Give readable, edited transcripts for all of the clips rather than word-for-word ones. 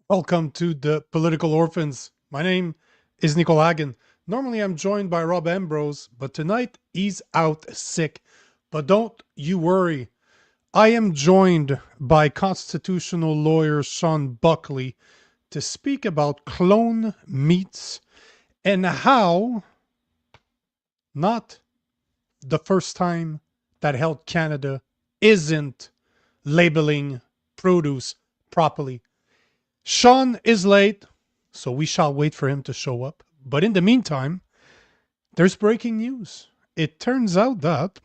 Welcome to the Political Orphans. My name is Nico Lagan. Normally I'm joined by Rob Ambrose, but tonight he's out sick. But don't you worry. I am joined by constitutional lawyer Shawn Buckley to speak about clone meats and how not the first time that Health Canada isn't labeling produce properly. Shawn is late, so we shall wait for him to show up. But in the meantime, there's breaking news. It turns out that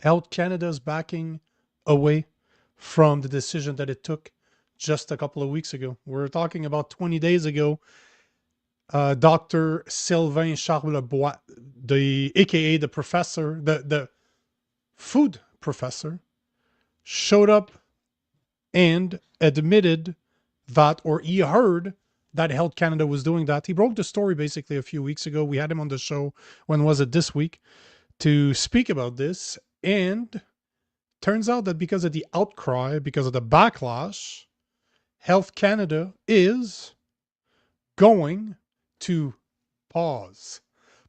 Health Canada is backing away from the decision that it took just a couple of weeks ago. We're talking about 20 days ago. Dr. Sylvain Charlebois, the AKA the professor, the food professor, showed up and admitted that, or he heard that Health Canada was doing that. He broke the story basically a few weeks ago. We had him on the show, when was it, this week, to speak about this. And turns out that because of the outcry, because of the backlash, Health Canada is going to pause.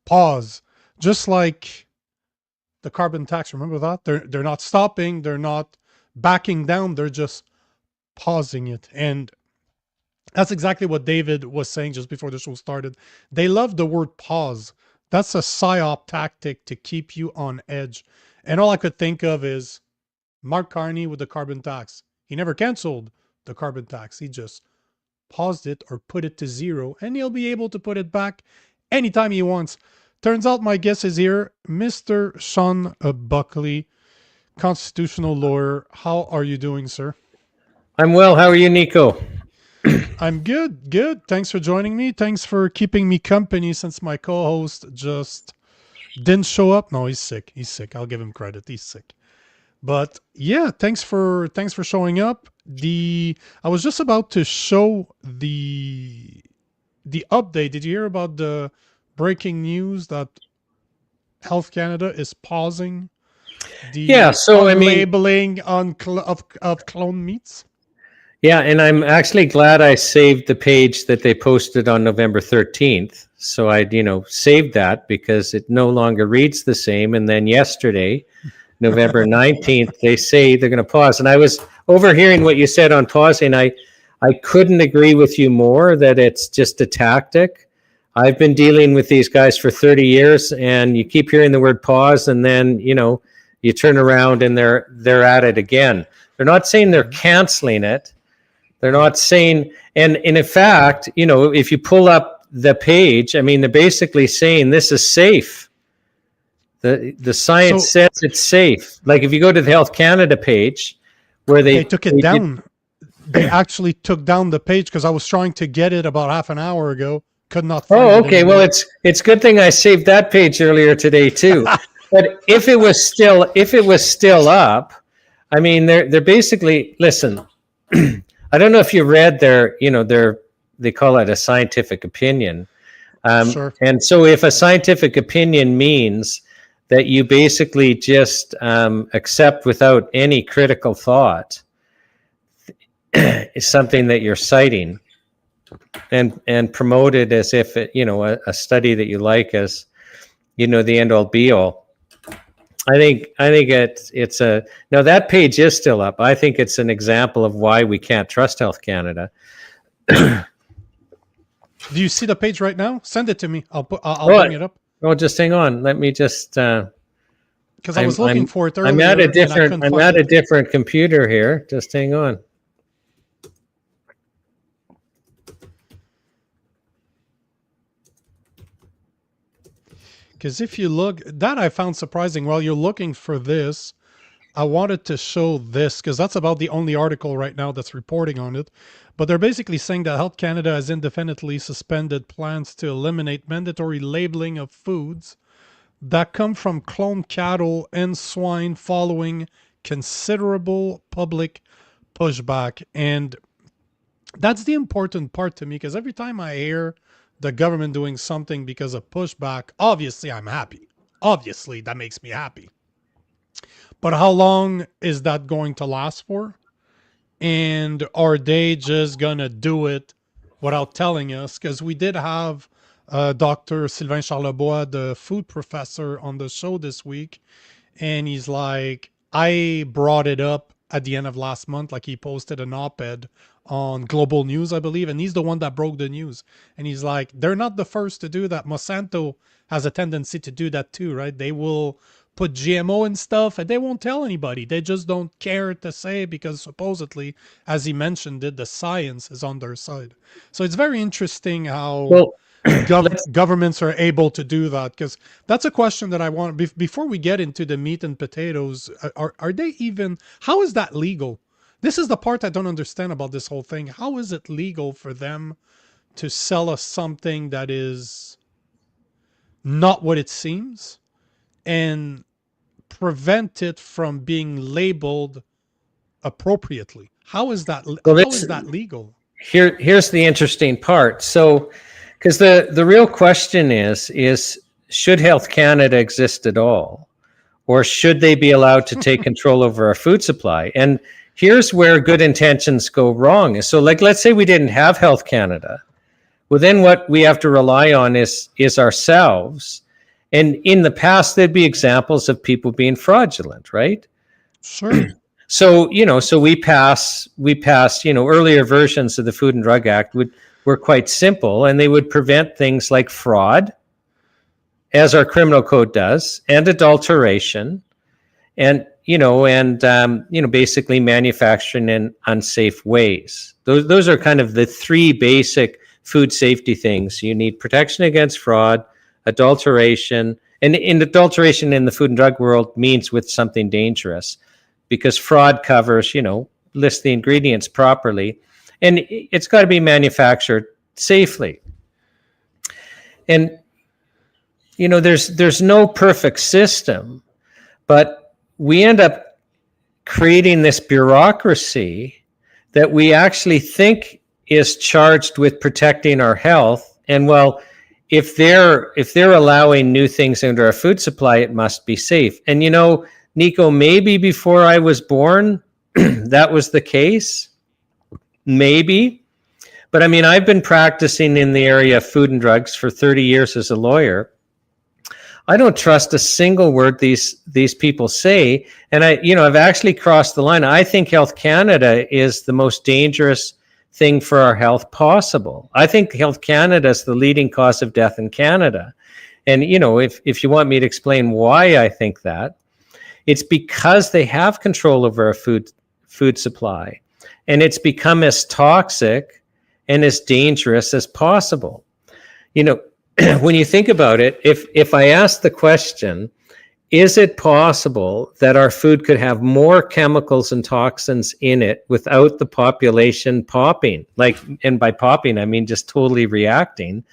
Pause. Just like the carbon tax. Remember that? They're not stopping, they're not backing down, they're just pausing it. And that's exactly what David was saying just before the show started. They love the word pause. That's a psyop tactic to keep you on edge. And all I could think of is Mark Carney with the carbon tax. He never canceled the carbon tax. He just paused it or put it to zero, and he'll be able to put it back anytime he wants. Turns out my guest is here, Mr. Shawn Buckley, constitutional lawyer. How are you doing, sir? I'm well. How are you, Nico? I'm good, good. Thanks for joining me. Thanks for keeping me company since my co-host just didn't show up. No, he's sick. He's sick. I'll give him credit. He's sick. But yeah, thanks for showing up. The I was just about to show the update. Did you hear about the breaking news that Health Canada is pausing Yeah, the so I mean, unlabeling of clone meats? yeah, and I'm actually glad I saved the page that they posted on November 13th. So I saved that because it no longer reads the same. And then yesterday, November 19th, they say they're going to pause. And I was overhearing what you said on pausing. I couldn't agree with you more that it's just a tactic. I've been dealing with these guys for 30 years, and you keep hearing the word pause, and then, you turn around and they're at it again. They're not saying they're canceling it. They're not saying, and in fact, if you pull up the page, I mean, they're basically saying this is safe. The science So says it's safe. Like if you go to the Health Canada page, where they took it they did, down. They actually took down the page because I was trying to get it about half an hour ago. Could not find oh, it okay. Well, anymore. it's good thing I saved that page earlier today too. But if it was still up, I mean, they're basically, listen. I don't know if you read they call it a scientific opinion. Sure. And so if a scientific opinion means that you basically just accept without any critical thought is something that you're citing and promote it as if a study that you like as the end all be all. I think it's a now that page is still up. I think it's an example of why we can't trust Health Canada. Do you see the page right now? Send it to me. I'll Oh, bring it up just hang on. Let me just. because I was looking for it I'm at a earlier and I different. couldn't I'm find at a it. different computer here. Just hang on. Because if you look, that I found surprising. While you're looking for this, I wanted to show this because that's about the only article right now that's reporting on it. But they're basically saying that Health Canada has indefinitely suspended plans to eliminate mandatory labeling of foods that come from cloned cattle and swine following considerable public pushback. And that's the important part to me because every time I hear the government doing something because of pushback, obviously I'm happy. Obviously, that makes me happy. But how long is that going to last for? And are they just gonna do it without telling us? Because we did have Dr. Sylvain Charlebois, the food professor, on the show this week, and he's like, I brought it up at the end of last month. Like, he posted an op-ed on Global News, I believe, and he's the one that broke the news. And he's like, they're not the first to do that. Monsanto has a tendency to do that too, right? They will put GMO and stuff and they won't tell anybody. They just don't care to say, because supposedly, as he mentioned it, the science is on their side. So it's very interesting how Well, governments are able to do that, because that's a question that I want before we get into the meat and potatoes. Are they even, how is that legal? This is the part I don't understand about this whole thing. How is it legal for them to sell us something that is not what it seems and prevent it from being labeled appropriately? How is that legal? Here's the interesting part. So, because the real question is should Health Canada exist at all, or should they be allowed to take control over our food supply? And here's where good intentions go wrong. So, like, let's say we didn't have Health Canada. Well, then what we have to rely on is ourselves. And in the past, there'd be examples of people being fraudulent, right? Sure. So, so we pass, earlier versions of the Food and Drug Act were quite simple, and they would prevent things like fraud, as our criminal code does, and adulteration, and, basically manufacturing in unsafe ways. Those are kind of the three basic food safety things. You need protection against fraud, adulteration, and in adulteration in the food and drug world means with something dangerous, because fraud covers, lists the ingredients properly, and it's got to be manufactured safely. And, there's no perfect system, but we end up creating this bureaucracy that we actually think is charged with protecting our health. And well, if they're allowing new things into our food supply, it must be safe. And Nico, maybe before I was born, that was the case. Maybe. But I mean, I've been practicing in the area of food and drugs for 30 years as a lawyer. I don't trust a single word these people say. And I've actually crossed the line. I think Health Canada is the most dangerous thing for our health possible. I think Health Canada is the leading cause of death in Canada. And, if you want me to explain why I think that, it's because they have control over our food supply, and it's become as toxic and as dangerous as possible. When you think about it, if I ask the question, is it possible that our food could have more chemicals and toxins in it without the population popping? Like, and by popping, I mean just totally reacting.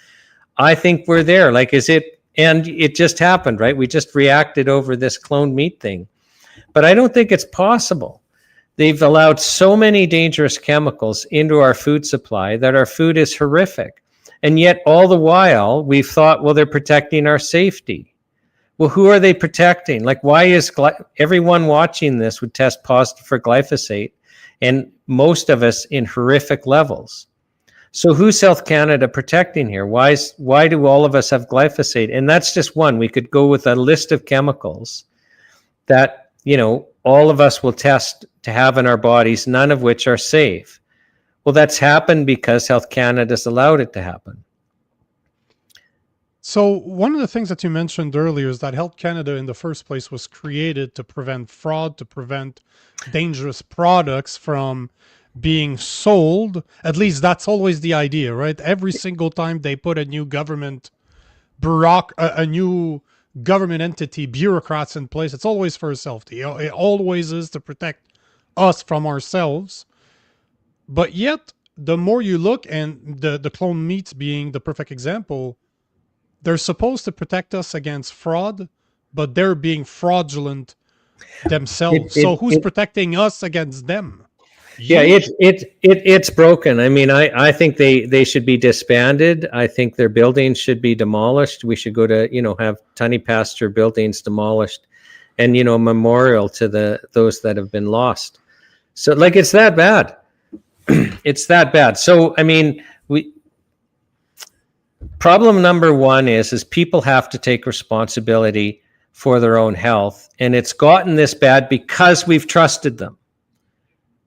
I think we're there. Like, is it? And it just happened, right? We just reacted over this cloned meat thing. But I don't think it's possible. They've allowed so many dangerous chemicals into our food supply that our food is horrific. And yet all the while we've thought, well, they're protecting our safety. Well, who are they protecting? Like, why is everyone watching this would test positive for glyphosate, and most of us in horrific levels? So who's Health Canada protecting here? Why do all of us have glyphosate? And that's just one. We could go with a list of chemicals that, all of us will test to have in our bodies, none of which are safe. Well, that's happened because Health Canada's allowed it to happen. So one of the things that you mentioned earlier is that Health Canada in the first place was created to prevent fraud, to prevent dangerous products from being sold. At least that's always the idea, right? Every single time they put a new government a new government entity, bureaucrats in place, it's always for safety. It always is to protect us from ourselves. But yet, the more you look, and the clone meats being the perfect example, they're supposed to protect us against fraud, but they're being fraudulent themselves. So who's protecting us against them? Yeah, it's broken. I mean, I think they should be disbanded. I think their buildings should be demolished. We should go to, have Tunny Pasture buildings demolished, and, a memorial to those that have been lost. So like, it's that bad. It's that bad. So, I mean, problem number one is people have to take responsibility for their own health. And it's gotten this bad because we've trusted them.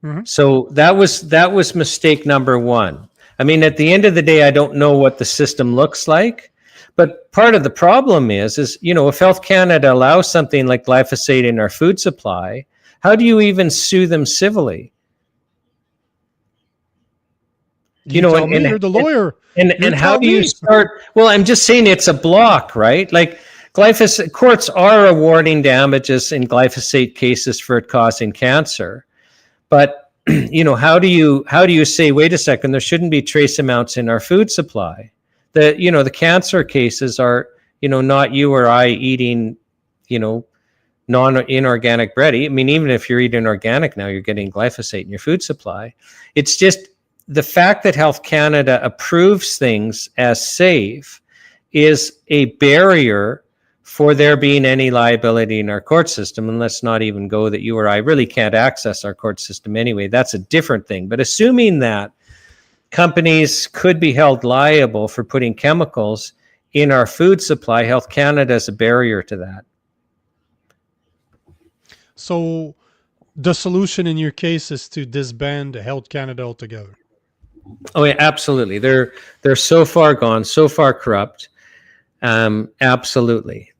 Mm-hmm. So that was mistake number one. I mean, at the end of the day, I don't know what the system looks like, but part of the problem is, you know, if Health Canada allows something like glyphosate in our food supply, how do you even sue them civilly? You know, and you're the lawyer. And how do you start? Well, I'm just saying it's a block, right? Like glyphosate, courts are awarding damages in glyphosate cases for it causing cancer. But, you know, how do you say, wait a second, there shouldn't be trace amounts in our food supply? The cancer cases are, you know, not you or I eating, you know, non-inorganic bread. I mean, even if you're eating organic now, you're getting glyphosate in your food supply. It's just the fact that Health Canada approves things as safe is a barrier for there being any liability in our court system. And let's not even go that you or I really can't access our court system anyway. That's a different thing. But assuming that companies could be held liable for putting chemicals in our food supply, Health Canada is a barrier to that. So the solution in your case is to disband Health Canada altogether. Oh yeah, absolutely. They're so far gone, so far corrupt. Absolutely.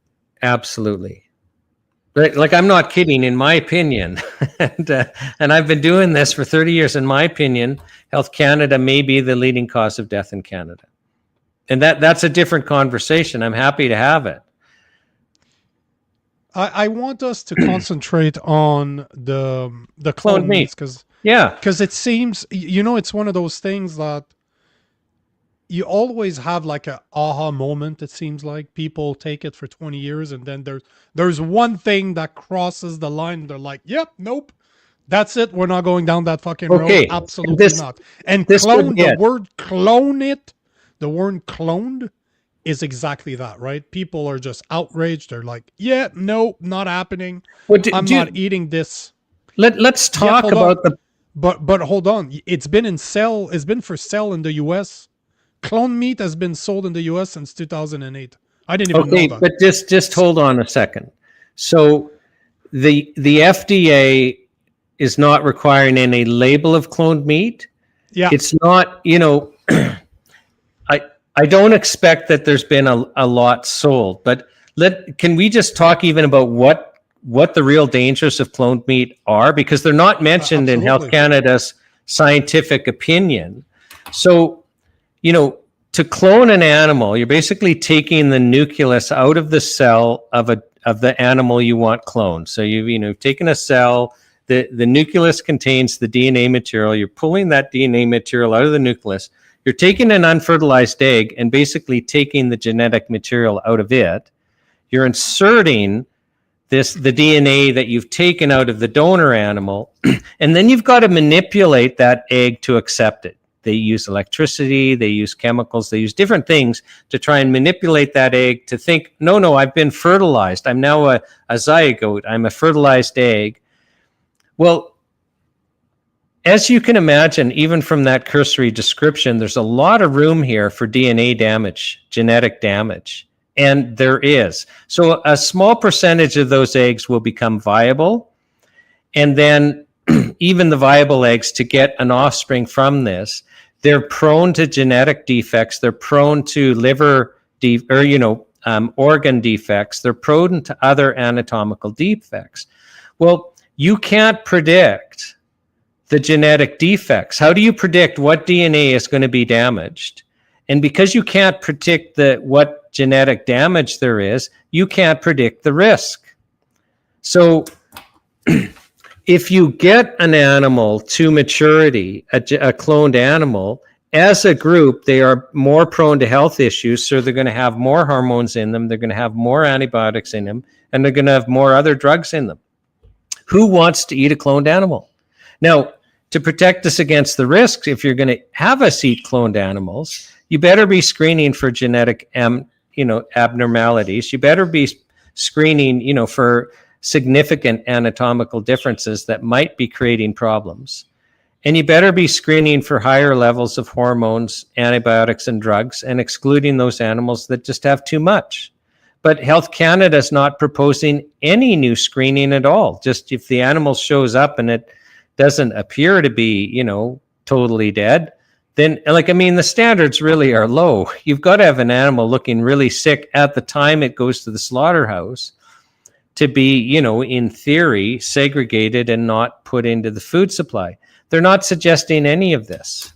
Like I'm not kidding. In my opinion, and I've been doing this for 30 years. In my opinion, Health Canada may be the leading cause of death in Canada, and that's a different conversation. I'm happy to have it. I want us to concentrate on the clone meats because it seems, you know, it's one of those things that you always have like a aha moment. It seems like people take it for 20 years and then there's one thing that crosses the line. They're like, yep, nope, that's it. We're not going down that fucking road. Absolutely not. And the word cloned is exactly that, right? People are just outraged. They're like, yeah, no, not happening. I'm not eating this. Let's talk about the... But hold on. It's been for sale in the US. Clone meat has been sold in the US since 2008. I didn't even know that. But just hold on a second. So the FDA is not requiring any label of cloned meat. Yeah. It's not, you know, I don't expect that there's been a lot sold, but can we just talk even about what the real dangers of cloned meat are? Because they're not mentioned in Health Canada's scientific opinion. So, you know, to clone an animal, you're basically taking the nucleus out of the cell of the animal you want cloned. So you've taken a cell, the nucleus contains the DNA material, you're pulling that DNA material out of the nucleus, you're taking an unfertilized egg and basically taking the genetic material out of it. You're inserting the DNA that you've taken out of the donor animal, and then you've got to manipulate that egg to accept it. They use electricity, they use chemicals, they use different things to try and manipulate that egg to think, no, I've been fertilized. I'm now a zygote. I'm a fertilized egg. Well, as you can imagine, even from that cursory description, there's a lot of room here for DNA damage, genetic damage. And there is. So a small percentage of those eggs will become viable. And then even the viable eggs, to get an offspring from this, they're prone to genetic defects. They're prone to organ defects. They're prone to other anatomical defects. Well, you can't predict the genetic defects. How do you predict what DNA is going to be damaged? And because you can't predict what genetic damage there is, you can't predict the risk. So if you get an animal to maturity, a cloned animal, as a group, they are more prone to health issues. So they're going to have more hormones in them. They're going to have more antibiotics in them, and they're going to have more other drugs in them. Who wants to eat a cloned animal? Now, to protect us against the risks, if you're going to have us eat cloned animals, you better be screening for genetic abnormalities. You better be screening, for significant anatomical differences that might be creating problems. And you better be screening for higher levels of hormones, antibiotics, and drugs, and excluding those animals that just have too much. But Health Canada is not proposing any new screening at all. Just if the animal shows up and it doesn't appear to be, totally dead, then, the standards really are low. You've got to have an animal looking really sick at the time it goes to the slaughterhouse to be, in theory, segregated and not put into the food supply. They're not suggesting any of this.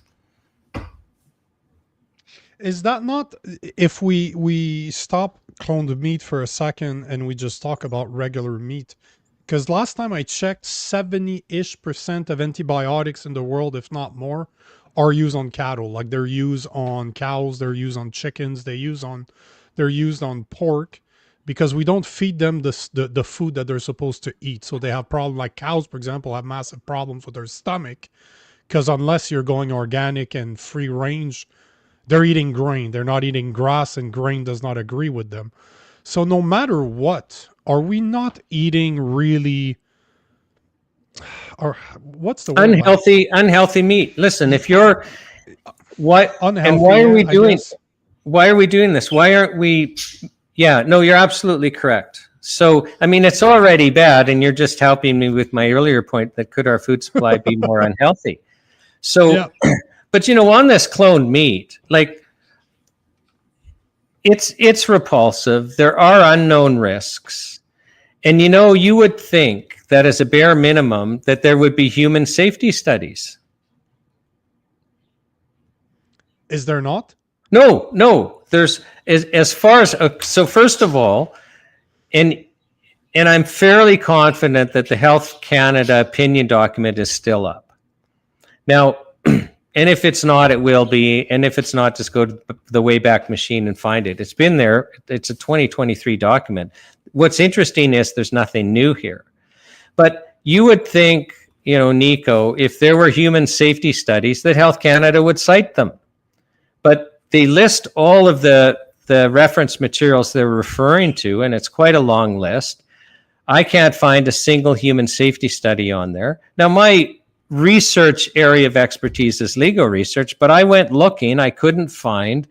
Is that not, if we stop cloned meat for a second and we just talk about regular meat? Because last time I checked, 70-ish% of antibiotics in the world, if not more, are used on cattle. Like they're used on cows, they're used on chickens, they're used on pork, because we don't feed them the food that they're supposed to eat. So they have problems. Like cows, for example, have massive problems with their stomach, because unless you're going organic and free range, they're eating grain. They're not eating grass, and grain does not agree with them. So no matter what, are we not eating really, or what's the word? Unhealthy meat. Listen, if you're why unhealthy, are we doing this? Why aren't we? Yeah, no, you're absolutely correct. So, it's already bad, and you're just helping me with my earlier point that could our food supply be more unhealthy? So, yeah. But on this cloned meat, it's repulsive. There are unknown risks. And you would think that as a bare minimum that there would be human safety studies. Is there not? No. There's as far as so first of all, and I'm fairly confident that the Health Canada opinion document is still up. Now, and if it's not, it will be. And if it's not, just go to the Wayback Machine and find it. It's been there. It's a 2023 document. What's interesting is there's nothing new here. But you would think, Nico, if there were human safety studies, that Health Canada would cite them. But they list all of the reference materials they're referring to, and it's quite a long list. I can't find a single human safety study on there. Now, my research area of expertise is legal research, but I went looking, I couldn't find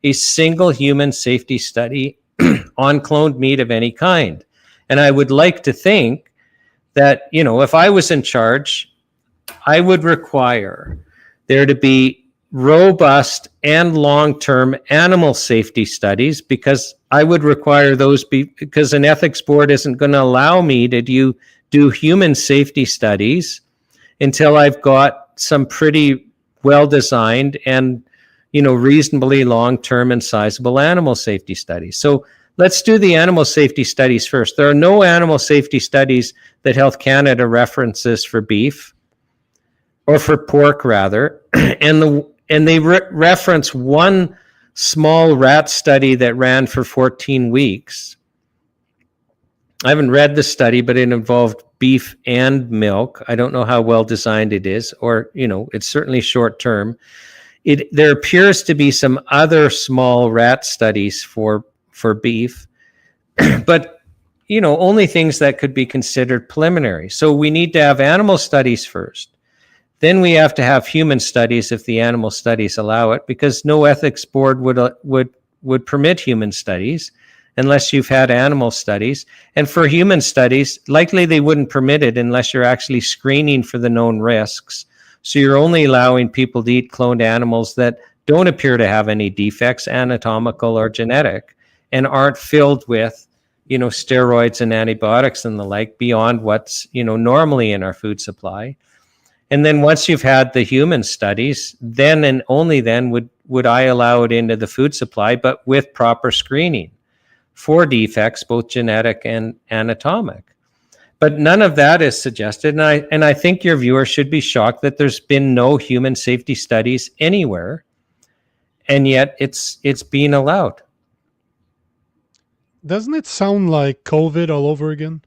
a single human safety study on cloned meat of any kind. And I would like to think that, if I was in charge, I would require there to be robust and long-term animal safety studies, because I would require those because an ethics board isn't going to allow me to do human safety studies until I've got some pretty well-designed and, reasonably long-term and sizable animal safety studies. So let's do the animal safety studies first. There are no animal safety studies that Health Canada references for beef, or for pork rather, and they reference one small rat study that ran for 14 weeks. I haven't read the study, but it involved beef and milk. I don't know how well designed it is, or, it's certainly short term. There appears to be some other small rat studies for beef, but, only things that could be considered preliminary. So we need to have animal studies first. Then we have to have human studies if the animal studies allow it, because no ethics board would permit human studies unless you've had animal studies. And for human studies, likely they wouldn't permit it unless you're actually screening for the known risks. So you're only allowing people to eat cloned animals that don't appear to have any defects, anatomical or genetic, and aren't filled with, steroids and antibiotics and the like beyond what's, normally in our food supply. And then once you've had the human studies, then and only then would I allow it into the food supply, but with proper screening for defects, both genetic and anatomic. But none of that is suggested. And I think your viewers should be shocked that there's been no human safety studies anywhere, and yet it's being allowed. Doesn't it sound like COVID all over again?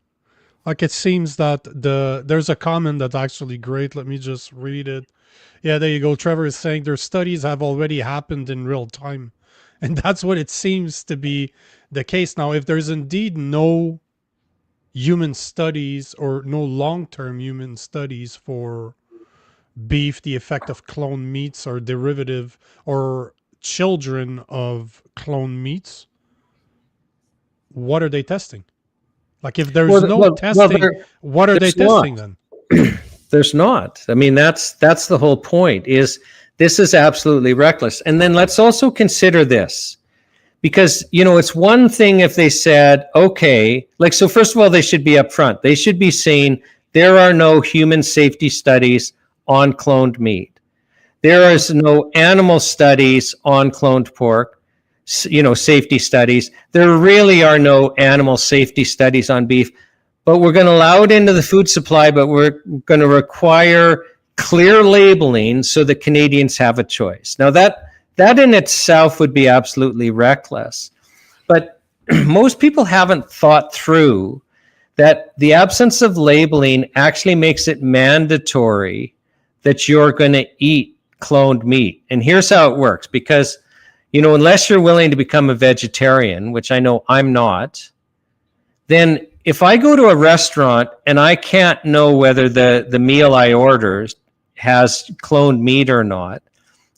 Like it seems that there's a comment that's actually great. Let me just read it. Yeah, there you go. Trevor is saying their studies have already happened in real time. And that's what it seems to be the case now. If there's indeed no human studies or no long-term human studies for beef, the effect of cloned meats or derivative or children of cloned meats, what are they testing? Like if there's no testing, what are they there's not. testing then? There's not. I mean, that's the whole point. Is this is absolutely reckless. And then let's also consider this, because it's one thing if they said, okay, like, so first of all, they should be upfront. They should be saying there are no human safety studies on cloned meat. There is no animal studies on cloned pork, safety studies. There really are no animal safety studies on beef. But we're going to allow it into the food supply, but we're going to require clear labeling so that Canadians have a choice. Now, that in itself would be absolutely reckless. But most people haven't thought through that the absence of labeling actually makes it mandatory that you're going to eat cloned meat. And here's how it works. Because, unless you're willing to become a vegetarian, which I know I'm not, then if I go to a restaurant and I can't know whether the meal I ordered has cloned meat or not,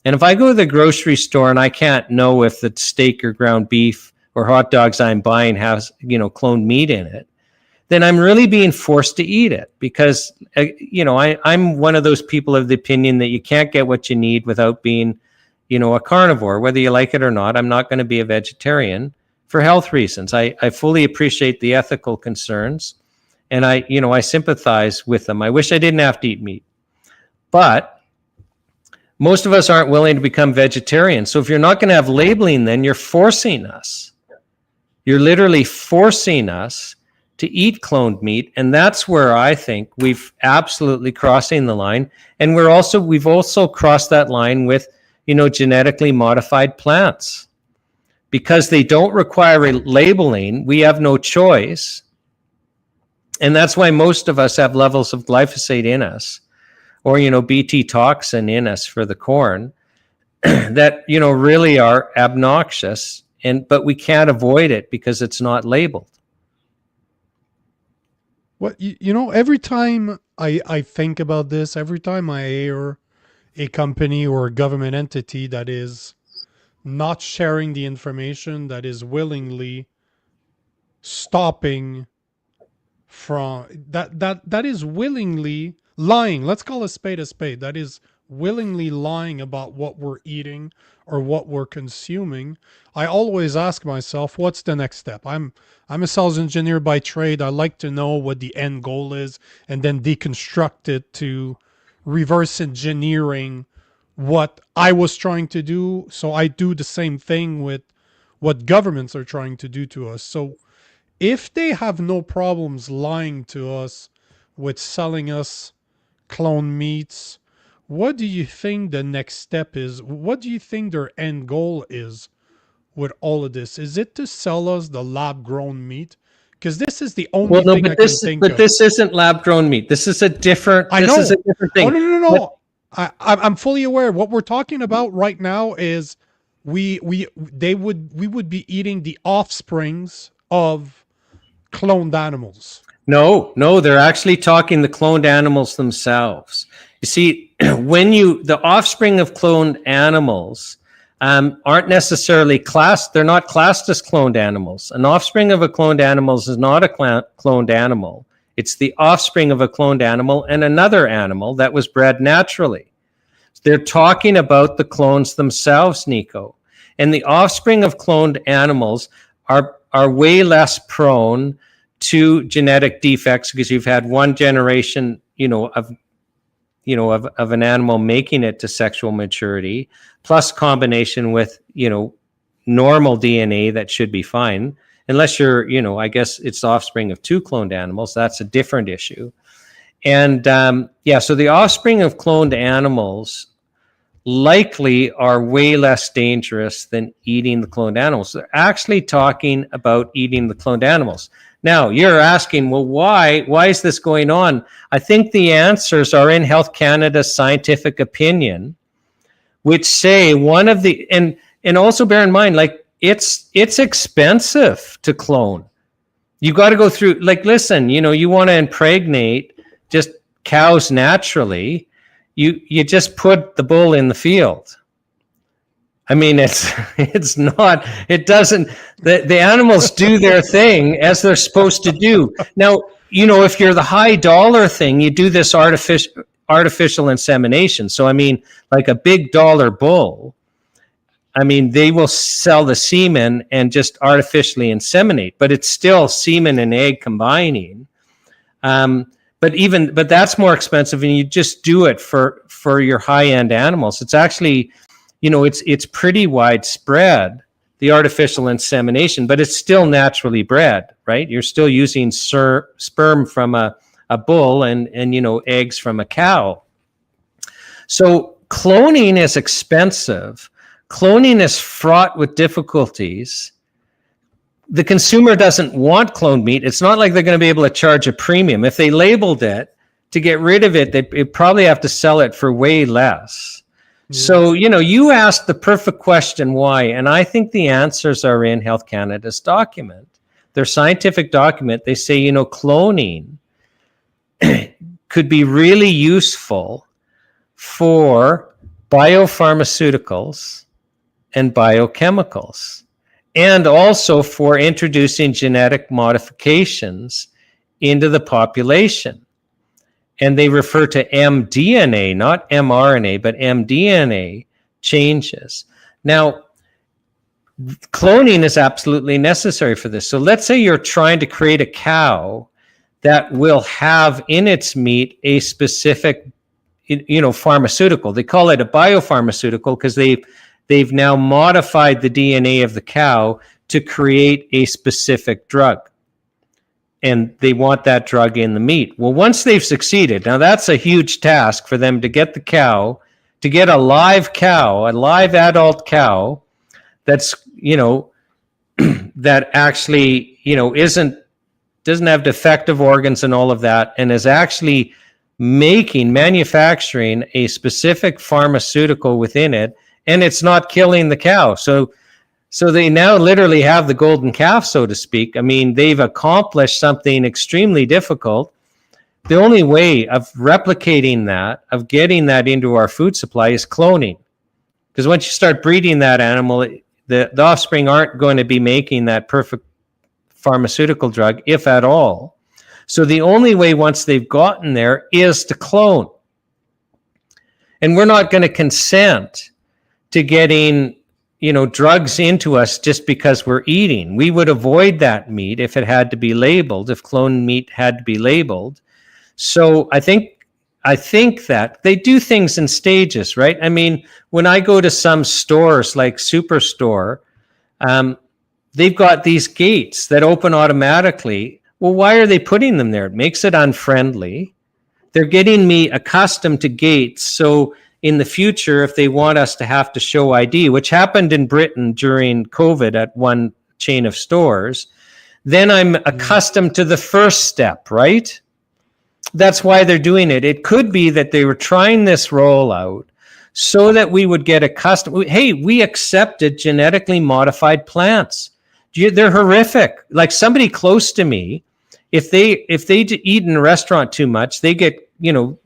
and if I go to the grocery store and I can't know if the steak or ground beef or hot dogs I'm buying has, cloned meat in it, then I'm really being forced to eat it because, I'm one of those people of the opinion that you can't get what you need without being, a carnivore. Whether you like it or not, I'm not going to be a vegetarian for health reasons. I fully appreciate the ethical concerns, and I sympathize with them. I wish I didn't have to eat meat, but most of us aren't willing to become vegetarians. So if you're not going to have labeling, then you're forcing us. You're literally forcing us to eat cloned meat, and that's where I think we've absolutely crossing the line. And we've also crossed that line with genetically modified plants. Because they don't require labeling, we have no choice. And that's why most of us have levels of glyphosate in us, or, BT toxin in us for the corn that, really are obnoxious. But we can't avoid it because it's not labeled. What, every time I think about this, every time I hear a company or a government entity that is not sharing the information, that is willingly stopping from that is willingly lying, let's call a spade, that is willingly lying about what we're eating or what we're consuming, I always ask myself, what's the next step? I'm a sales engineer by trade. I like to know what the end goal is and then deconstruct it to reverse engineering what I was trying to do. So I do the same thing with what governments are trying to do to us. So if they have no problems lying to us with selling us clone meats, what do you think the next step is? What do you think their end goal is with all of this? Is it to sell us the lab grown meat? Because this is the only thing I can think of. But this isn't lab grown meat. This is a different. I know. This is a different thing. Oh, no. I'm fully aware. What we're talking about right now is we would be eating the offsprings of cloned animals. No, they're actually talking the cloned animals themselves. You see, the offspring of cloned animals aren't necessarily classed. They're not classed as cloned animals. An offspring of a cloned animal is not a cloned animal. It's the offspring of a cloned animal and another animal that was bred naturally. They're talking about the clones themselves, Nico. And the offspring of cloned animals are way less prone to genetic defects because you've had one generation, of an animal making it to sexual maturity, plus combination with, normal DNA that should be fine. Unless you're, I guess it's the offspring of two cloned animals. That's a different issue. And so the offspring of cloned animals likely are way less dangerous than eating the cloned animals. They're actually talking about eating the cloned animals. Now, you're asking, well, why is this going on? I think the answers are in Health Canada's scientific opinion, which say one of the, and also bear in mind, like, it's expensive to clone. You got to go through, like, listen, you want to impregnate just cows naturally. You just put the bull in the field. I mean, it's not, it doesn't, the animals do their thing as they're supposed to do. Now, if you're the high dollar thing, you do this artificial insemination. So, I mean, like a big dollar bull, I mean, they will sell the semen and just artificially inseminate, but it's still semen and egg combining. But that's more expensive, and you just do it for your high-end animals. It's actually, it's pretty widespread, the artificial insemination, but it's still naturally bred, right? You're still using sperm from a bull and eggs from a cow. So cloning is expensive. Cloning is fraught with difficulties. The consumer doesn't want cloned meat. It's not like they're going to be able to charge a premium. If they labeled it, to get rid of it, they'd probably have to sell it for way less. So, you asked the perfect question, why? And I think the answers are in Health Canada's document, their scientific document. They say, cloning could be really useful for biopharmaceuticals and biochemicals, and also for introducing genetic modifications into the population. And they refer to mDNA, not mRNA, but mDNA changes. Now, cloning is absolutely necessary for this. So let's say you're trying to create a cow that will have in its meat a specific, pharmaceutical. They call it a biopharmaceutical because they've now modified the DNA of the cow to create a specific drug. And they want that drug in the meat. Well, once they've succeeded, now that's a huge task for them to get the cow, to get a live adult cow that's, that actually, doesn't have defective organs and all of that, and is actually manufacturing a specific pharmaceutical within it, and it's not killing the cow. So they now literally have the golden calf, so to speak. I mean, they've accomplished something extremely difficult. The only way of replicating that, of getting that into our food supply, is cloning. Because once you start breeding that animal, the offspring aren't going to be making that perfect pharmaceutical drug, if at all. So the only way, once they've gotten there, is to clone. And we're not going to consent to getting drugs into us just because we're eating. We would avoid that meat if it had to be labeled, if cloned meat had to be labeled. So I think that they do things in stages, right? I mean, when I go to some stores like Superstore, they've got these gates that open automatically. Well, why are they putting them there? It makes it unfriendly. They're getting me accustomed to gates. So in the future, if they want us to have to show ID, which happened in Britain during COVID at one chain of stores, then I'm accustomed to the first step, right? That's why they're doing it. It could be that they were trying this rollout so that we would get accustomed. Hey, we accepted genetically modified plants. They're horrific. Like somebody close to me, if they eat in a restaurant too much, they get,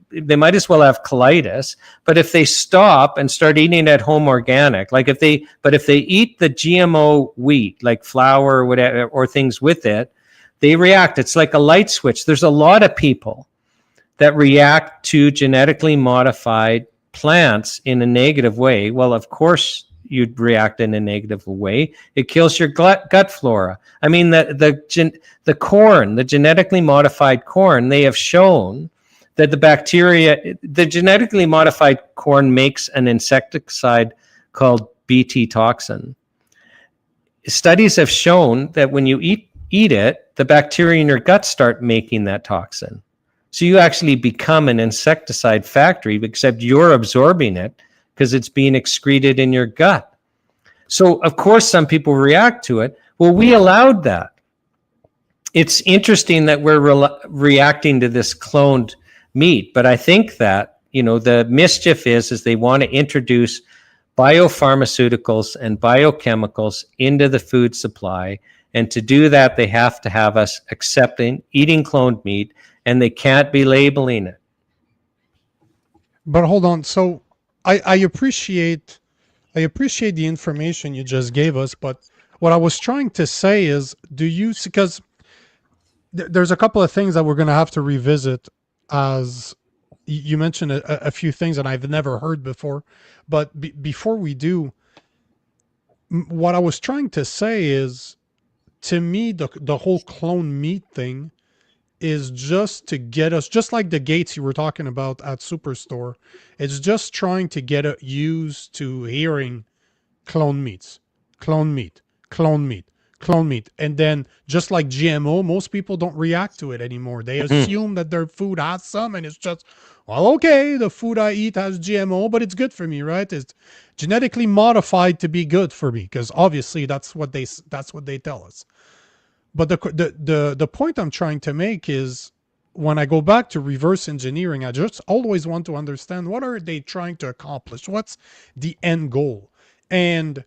they might as well have colitis. But if they stop and start eating at home organic, if they eat the GMO wheat, like flour or whatever, or things with it, they react. It's like a light switch. There's a lot of people that react to genetically modified plants in a negative way. Well, of course you'd react in a negative way. It kills your gut flora. I mean, the corn, the genetically modified corn, they have shown that the genetically modified corn makes an insecticide called Bt toxin. Studies have shown that when you eat it, the bacteria in your gut start making that toxin. So you actually become an insecticide factory, except you're absorbing it because it's being excreted in your gut. So, of course, some people react to it. Well, we allowed that. It's interesting that we're reacting to this cloned meat, but I think that, the mischief is they want to introduce biopharmaceuticals and biochemicals into the food supply, And to do that, they have to have us accepting eating cloned meat, and they can't be labeling it. But hold on. So I appreciate the information you just gave us, but what I was trying to say is, do you, because there's a couple of things that we're going to have to revisit, as you mentioned a few things that I've never heard before. But before we do, what I was trying to say is, to me, the whole clone meat thing is just to get us, just like the gates you were talking about at Superstore. It's just trying to get us used to hearing clone meats, clone meat, clone meat, clone meat. And then just like GMO, most people don't react to it anymore. They assume that their food has some, and it's just, well, okay, the food I eat has GMO, but it's good for me, right? It's genetically modified to be good for me, because obviously that's what they tell us. But the point I'm trying to make is, when I go back to reverse engineering, I just always want to understand, what are they trying to accomplish? What's the end goal? And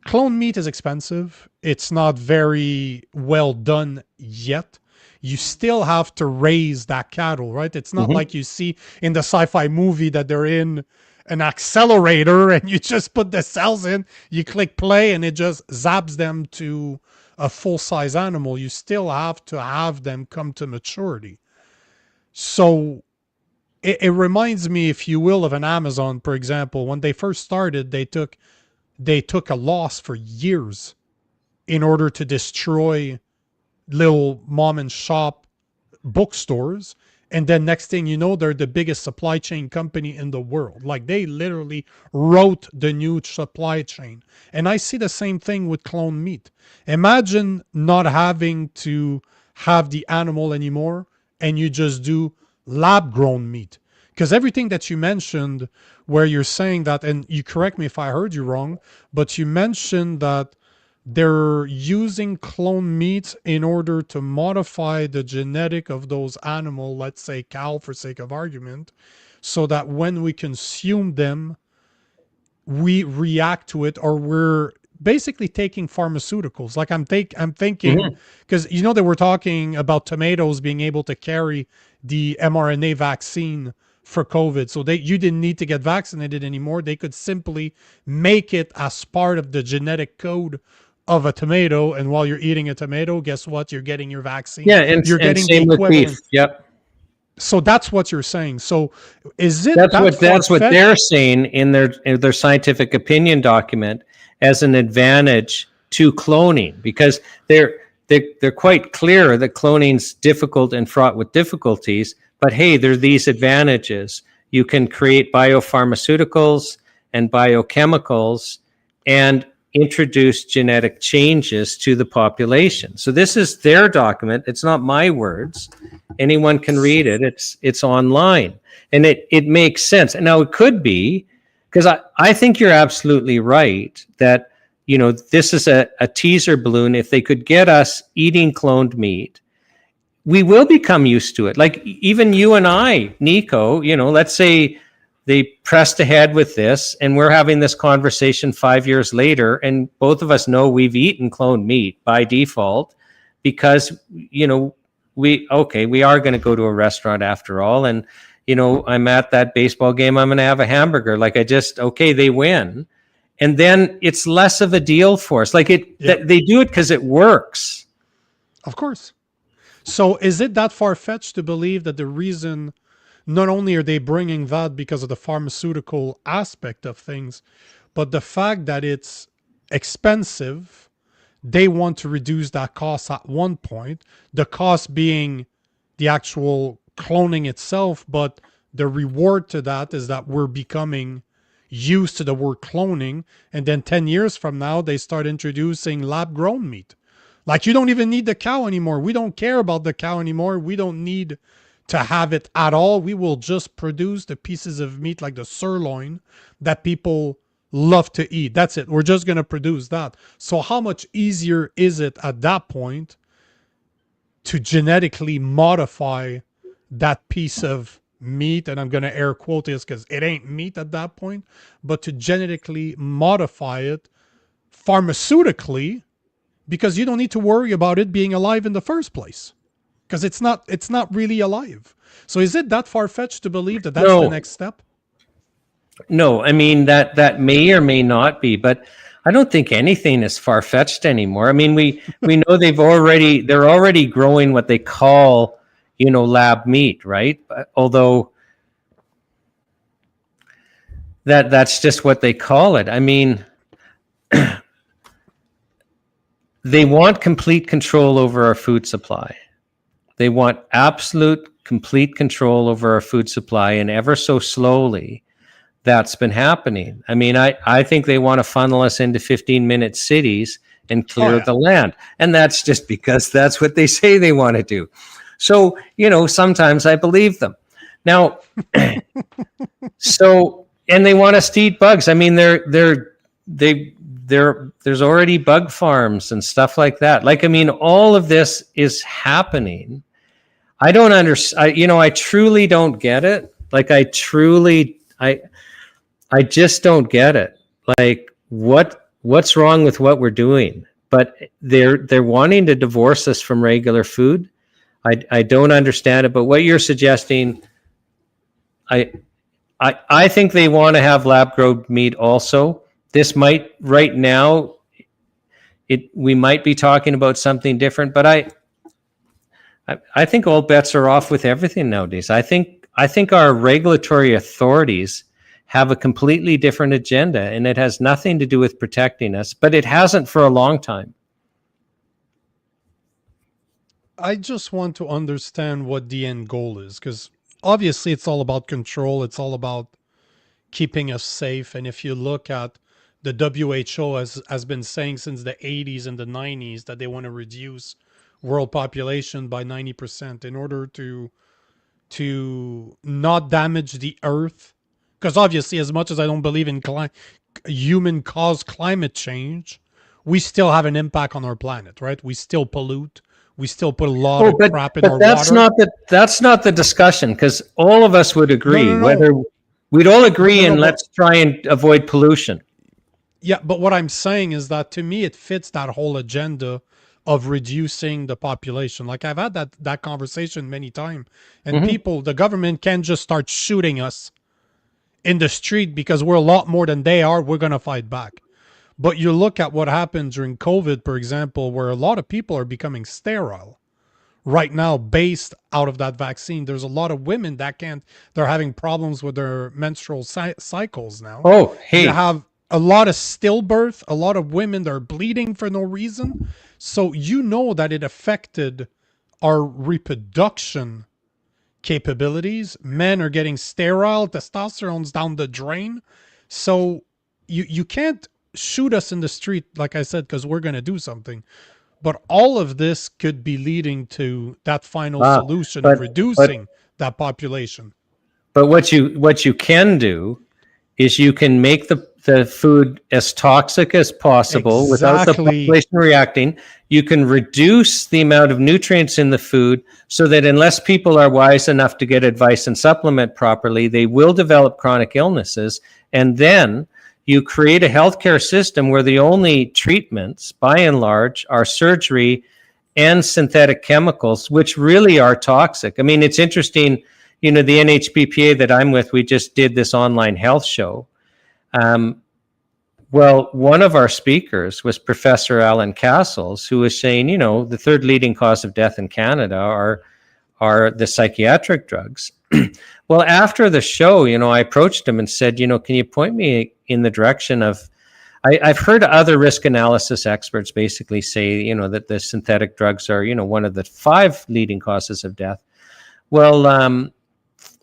clone meat is expensive. It's not very well done yet. You still have to raise that cattle, right? It's not like you see in the sci-fi movie that they're in an accelerator and you just put the cells in, you click play, and it just zaps them to a full-size animal. You still have to have them come to maturity. So it reminds me, if you will, of an Amazon, for example. When they first started, they took a loss for years in order to destroy little mom and shop bookstores. And then next thing you know, they're the biggest supply chain company in the world. Like, they literally wrote the new supply chain. And I see the same thing with clone meat. Imagine not having to have the animal anymore, and you just do lab grown meat. Because everything that you mentioned, where you're saying that, and you correct me if I heard you wrong, but you mentioned that they're using clone meats in order to modify the genetic of those animal, let's say cow for sake of argument, so that when we consume them, we react to it, or we're basically taking pharmaceuticals. Like I'm thinking, because they were talking about tomatoes being able to carry the mRNA vaccine for COVID. So you didn't need to get vaccinated anymore. They could simply make it as part of the genetic code of a tomato. And while you're eating a tomato, guess what? You're getting your vaccine. Yeah, and you're getting same the with equivalent. beef. Yep. So that's what you're saying. So is it that's what they're saying in their scientific opinion document as an advantage to cloning, because they're quite clear that cloning's difficult and fraught with difficulties, but hey, there are these advantages. You can create biopharmaceuticals and biochemicals and introduce genetic changes to the population. So this is their document. It's not my words. Anyone can read it. It's online. And it makes sense. And now it could be, because I think you're absolutely right that, this is a teaser balloon. If they could get us eating cloned meat, we will become used to it. Like even you and I, Nico, let's say they pressed ahead with this and we're having this conversation 5 years later, and both of us know we've eaten cloned meat by default because, we are going to go to a restaurant after all. And, I'm at that baseball game, I'm going to have a hamburger. Like they win. And then it's less of a deal for us. Like they do it because it works. Of course. So is it that far-fetched to believe that the reason, not only are they bringing that because of the pharmaceutical aspect of things, but the fact that it's expensive, they want to reduce that cost at one point, the cost being the actual cloning itself, but the reward to that is that we're becoming used to the word cloning, and then 10 years from now, they start introducing lab-grown meat. Like, you don't even need the cow anymore. We don't care about the cow anymore. We don't need to have it at all. We will just produce the pieces of meat like the sirloin that people love to eat. That's it. We're just going to produce that. So how much easier is it at that point to genetically modify that piece of meat? And I'm going to air quote this because it ain't meat at that point, but to genetically modify it pharmaceutically because you don't need to worry about it being alive in the first place, because it's not really alive. So is it that far-fetched to believe that that's the No, next step? no. I mean, that may or may not be, but I don't think anything is far-fetched anymore. I mean, we know they're already growing what they call, lab meat, right? Although that's just what they call it. I mean, they want complete control over our food supply. They want absolute complete control over our food supply, and ever so slowly that's been happening. I mean, I think they want to funnel us into 15-minute cities and clear the land. And that's just because that's what they say they want to do. So, sometimes I believe them. Now, and they want us to eat bugs. I mean, there's already bug farms and stuff like that. Like, I mean, all of this is happening. I don't understand. I truly don't get it. Like, I just don't get it. Like, what's wrong with what we're doing? But they're wanting to divorce us from regular food. I don't understand it. But what you're suggesting, I think they want to have lab-grown meat also. This might, right now, we might be talking about something different, but I think all bets are off with everything nowadays. I think our regulatory authorities have a completely different agenda, and it has nothing to do with protecting us, but it hasn't for a long time. I just want to understand what the end goal is, because obviously it's all about control. It's all about keeping us safe. And if you look at the WHO has been saying since the 80s and the 90s that they want to reduce world population by 90% in order to not damage the earth. Because obviously, as much as I don't believe in human-caused climate change, we still have an impact on our planet, right? We still pollute. We still put a lot of crap in our water. That's not the discussion, because all of us would agree. No. Whether we'd all agree, and let's try and avoid pollution. Yeah, but what I'm saying is that to me, it fits that whole agenda of reducing the population. Like, I've had that conversation many times, and the government can't just start shooting us in the street because we're a lot more than they are. We're going to fight back. But you look at what happened during COVID, for example, where a lot of people are becoming sterile right now based out of that vaccine. There's a lot of women they're having problems with their menstrual cycles now. Oh, hey. You have a lot of stillbirth, a lot of women that are bleeding for no reason. So that it affected our reproduction capabilities. Men are getting sterile, testosterone's down the drain. So you can't shoot us in the street, like I said, because we're going to do something. But all of this could be leading to that final solution of reducing that population. But what you can do is you can make the food as toxic as possible without the population reacting. You can reduce the amount of nutrients in the food so that unless people are wise enough to get advice and supplement properly, they will develop chronic illnesses. And then you create a healthcare system where the only treatments, by and large, are surgery and synthetic chemicals, which really are toxic. I mean, it's interesting, the NHPPA that I'm with, we just did this online health show. Well, one of our speakers was Professor Alan Castles, who was saying, the third leading cause of death in Canada are the psychiatric drugs. Well, after the show, I approached him and said, can you point me in the direction of, I've heard other risk analysis experts basically say, that the synthetic drugs are, one of the 5 leading causes of death. Well,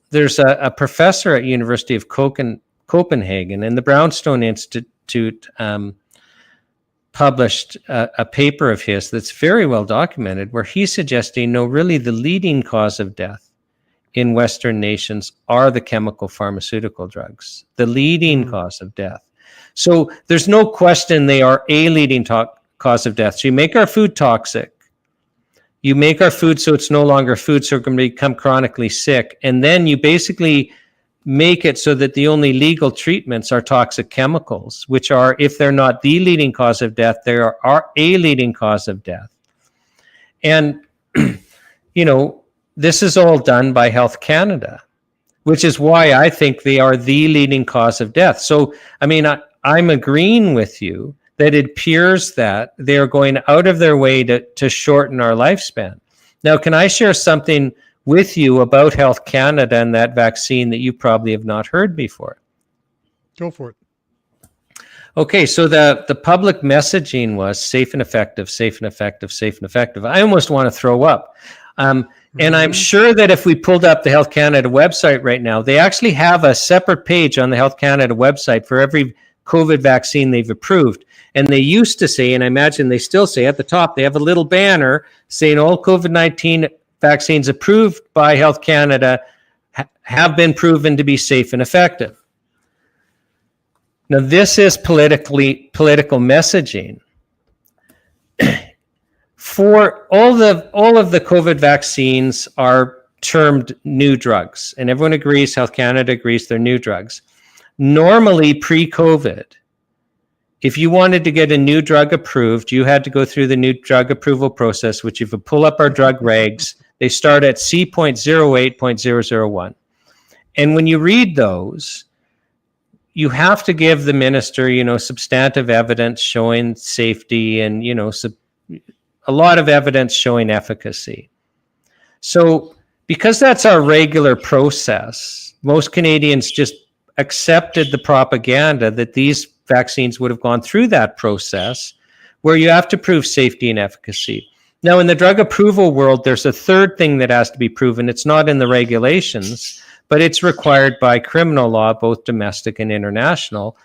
there's a professor at University of Copenhagen, and the Brownstone Institute published a paper of his that's very well documented, where he's suggesting, no, really the leading cause of death in Western nations are the chemical pharmaceutical drugs, the leading cause of death. So there's no question they are a leading cause of death. So you make our food toxic. You make our food so it's no longer food, so we're going to become chronically sick. And then you basically make it so that the only legal treatments are toxic chemicals, which are, if they're not the leading cause of death, they are a leading cause of death. And, this is all done by Health Canada, which is why I think they are the leading cause of death. So, I'm agreeing with you that it appears that they are going out of their way to shorten our lifespan. Now, can I share something with you about Health Canada and that vaccine that you probably have not heard before? Go for it. Okay, so the public messaging was safe and effective, safe and effective, safe and effective. I almost want to throw up. And I'm sure that if we pulled up the Health Canada website right now, they actually have a separate page on the Health Canada website for every COVID vaccine they've approved. And they used to say, and I imagine they still say at the top, they have a little banner saying all COVID-19 vaccines approved by Health Canada have been proven to be safe and effective. Now, this is political messaging. For all of the COVID vaccines are termed new drugs, and everyone agrees, Health Canada agrees, they're new drugs. Normally, pre-COVID, if you wanted to get a new drug approved, you had to go through the new drug approval process, which if you pull up our drug regs, they start at C.08.001. And when you read those, you have to give the minister, substantive evidence showing safety and, a lot of evidence showing efficacy. So because that's our regular process, most Canadians just accepted the propaganda that these vaccines would have gone through that process where you have to prove safety and efficacy. Now, in the drug approval world, there's a third thing that has to be proven. It's not in the regulations, but it's required by criminal law, both domestic and international.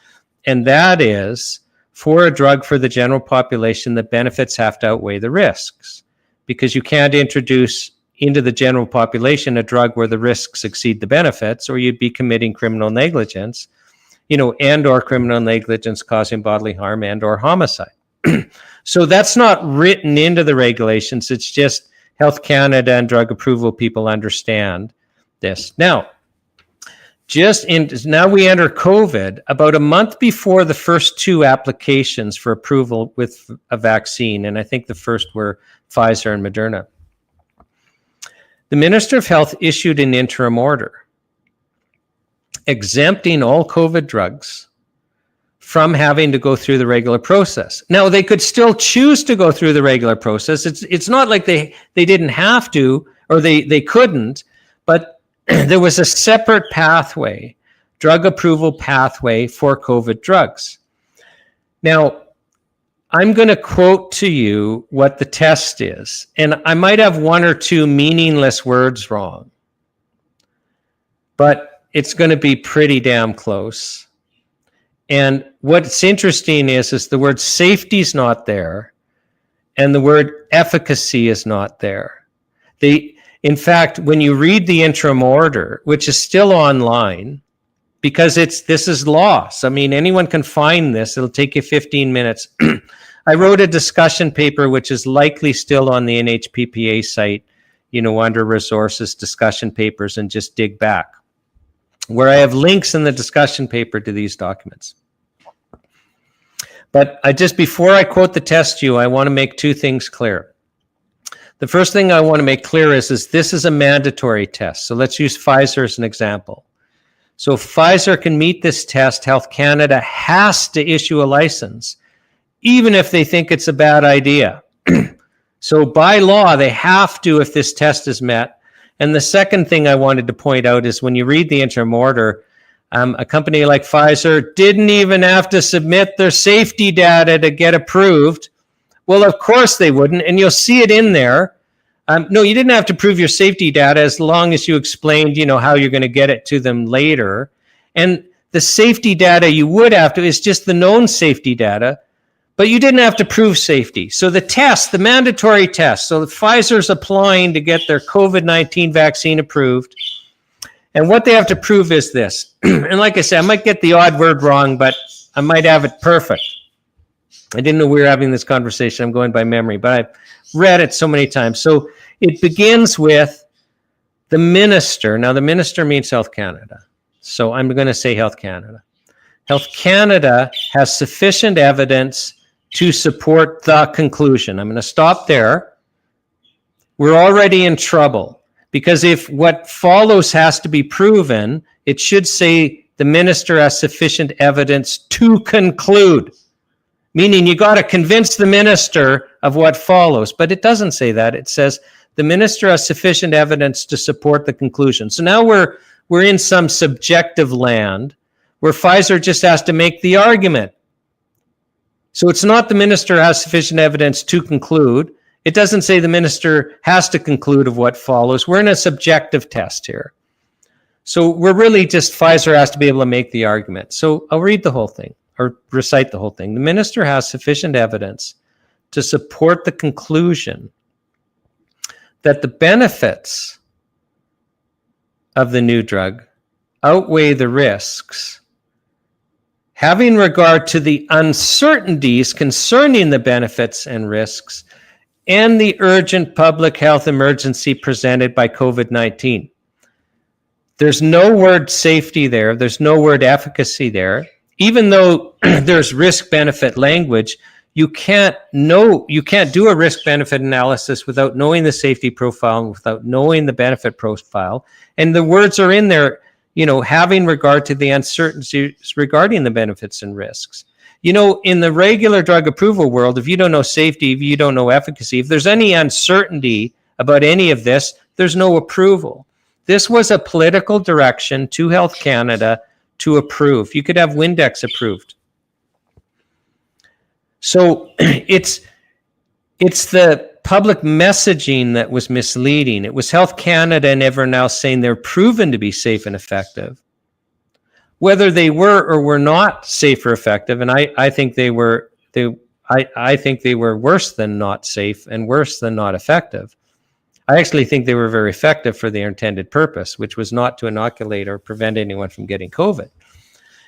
And that is, for a drug for the general population, the benefits have to outweigh the risks, because you can't introduce into the general population a drug where the risks exceed the benefits, or you'd be committing criminal negligence, and or criminal negligence causing bodily harm and or homicide. So that's not written into the regulations. It's just Health Canada and drug approval people understand this. Now we enter COVID about a month before the first two applications for approval with a vaccine, and I think the first were Pfizer and Moderna. The Minister of Health issued an interim order exempting all COVID drugs from having to go through the regular process. Now, they could still choose to go through the regular process. It's not like they didn't have to, or they couldn't, but there was a separate pathway, drug approval pathway for COVID drugs. Now, I'm going to quote to you what the test is, and I might have one or two meaningless words wrong, but it's going to be pretty damn close. And what's interesting is the word safety is not there, and the word efficacy is not there. In fact, when you read the interim order, which is still online, because this is law. So, anyone can find this. It'll take you 15 minutes. I wrote a discussion paper, which is likely still on the NHPPA site, under resources, discussion papers, and just dig back, where I have links in the discussion paper to these documents. But before I quote the test to you, I want to make two things clear. The first thing I want to make clear is this is a mandatory test. So let's use Pfizer as an example. So if Pfizer can meet this test, Health Canada has to issue a license, even if they think it's a bad idea. So by law, they have to if this test is met. And the second thing I wanted to point out is when you read the interim order, a company like Pfizer didn't even have to submit their safety data to get approved. Well, of course they wouldn't, and you'll see it in there. No, you didn't have to prove your safety data as long as you explained, how you're going to get it to them later. And the safety data you would have to is just the known safety data, but you didn't have to prove safety. So the mandatory test, so Pfizer's applying to get their COVID-19 vaccine approved. And what they have to prove is this. And like I said, I might get the odd word wrong, but I might have it perfect. I didn't know we were having this conversation. I'm going by memory, but I've read it so many times. So it begins with the minister. Now, the minister means Health Canada. So I'm going to say Health Canada. Health Canada has sufficient evidence to support the conclusion. I'm going to stop there. We're already in trouble because if what follows has to be proven, it should say the minister has sufficient evidence to conclude, meaning you got to convince the minister of what follows. But it doesn't say that. It says the minister has sufficient evidence to support the conclusion. So now we're in some subjective land where Pfizer just has to make the argument. So it's not the minister has sufficient evidence to conclude. It doesn't say the minister has to conclude of what follows. We're in a subjective test here. So we're really just, Pfizer has to be able to make the argument. So I'll read the whole thing or recite the whole thing. The minister has sufficient evidence to support the conclusion that the benefits of the new drug outweigh the risks, having regard to the uncertainties concerning the benefits and risks and the urgent public health emergency presented by COVID-19. There's no word safety there. There's no word efficacy there. Even though there's risk-benefit language, you can't do a risk-benefit analysis without knowing the safety profile and without knowing the benefit profile. And the words are in there, having regard to the uncertainties regarding the benefits and risks. In the regular drug approval world, if you don't know safety, if you don't know efficacy, if there's any uncertainty about any of this, there's no approval. This was a political direction to Health Canada to approve. You could have Windex approved. So it's the public messaging that was misleading. It was Health Canada and Evernow saying they're proven to be safe and effective. Whether they were or were not safe or effective, and I think they were worse than not safe and worse than not effective. I actually think they were very effective for their intended purpose, which was not to inoculate or prevent anyone from getting COVID.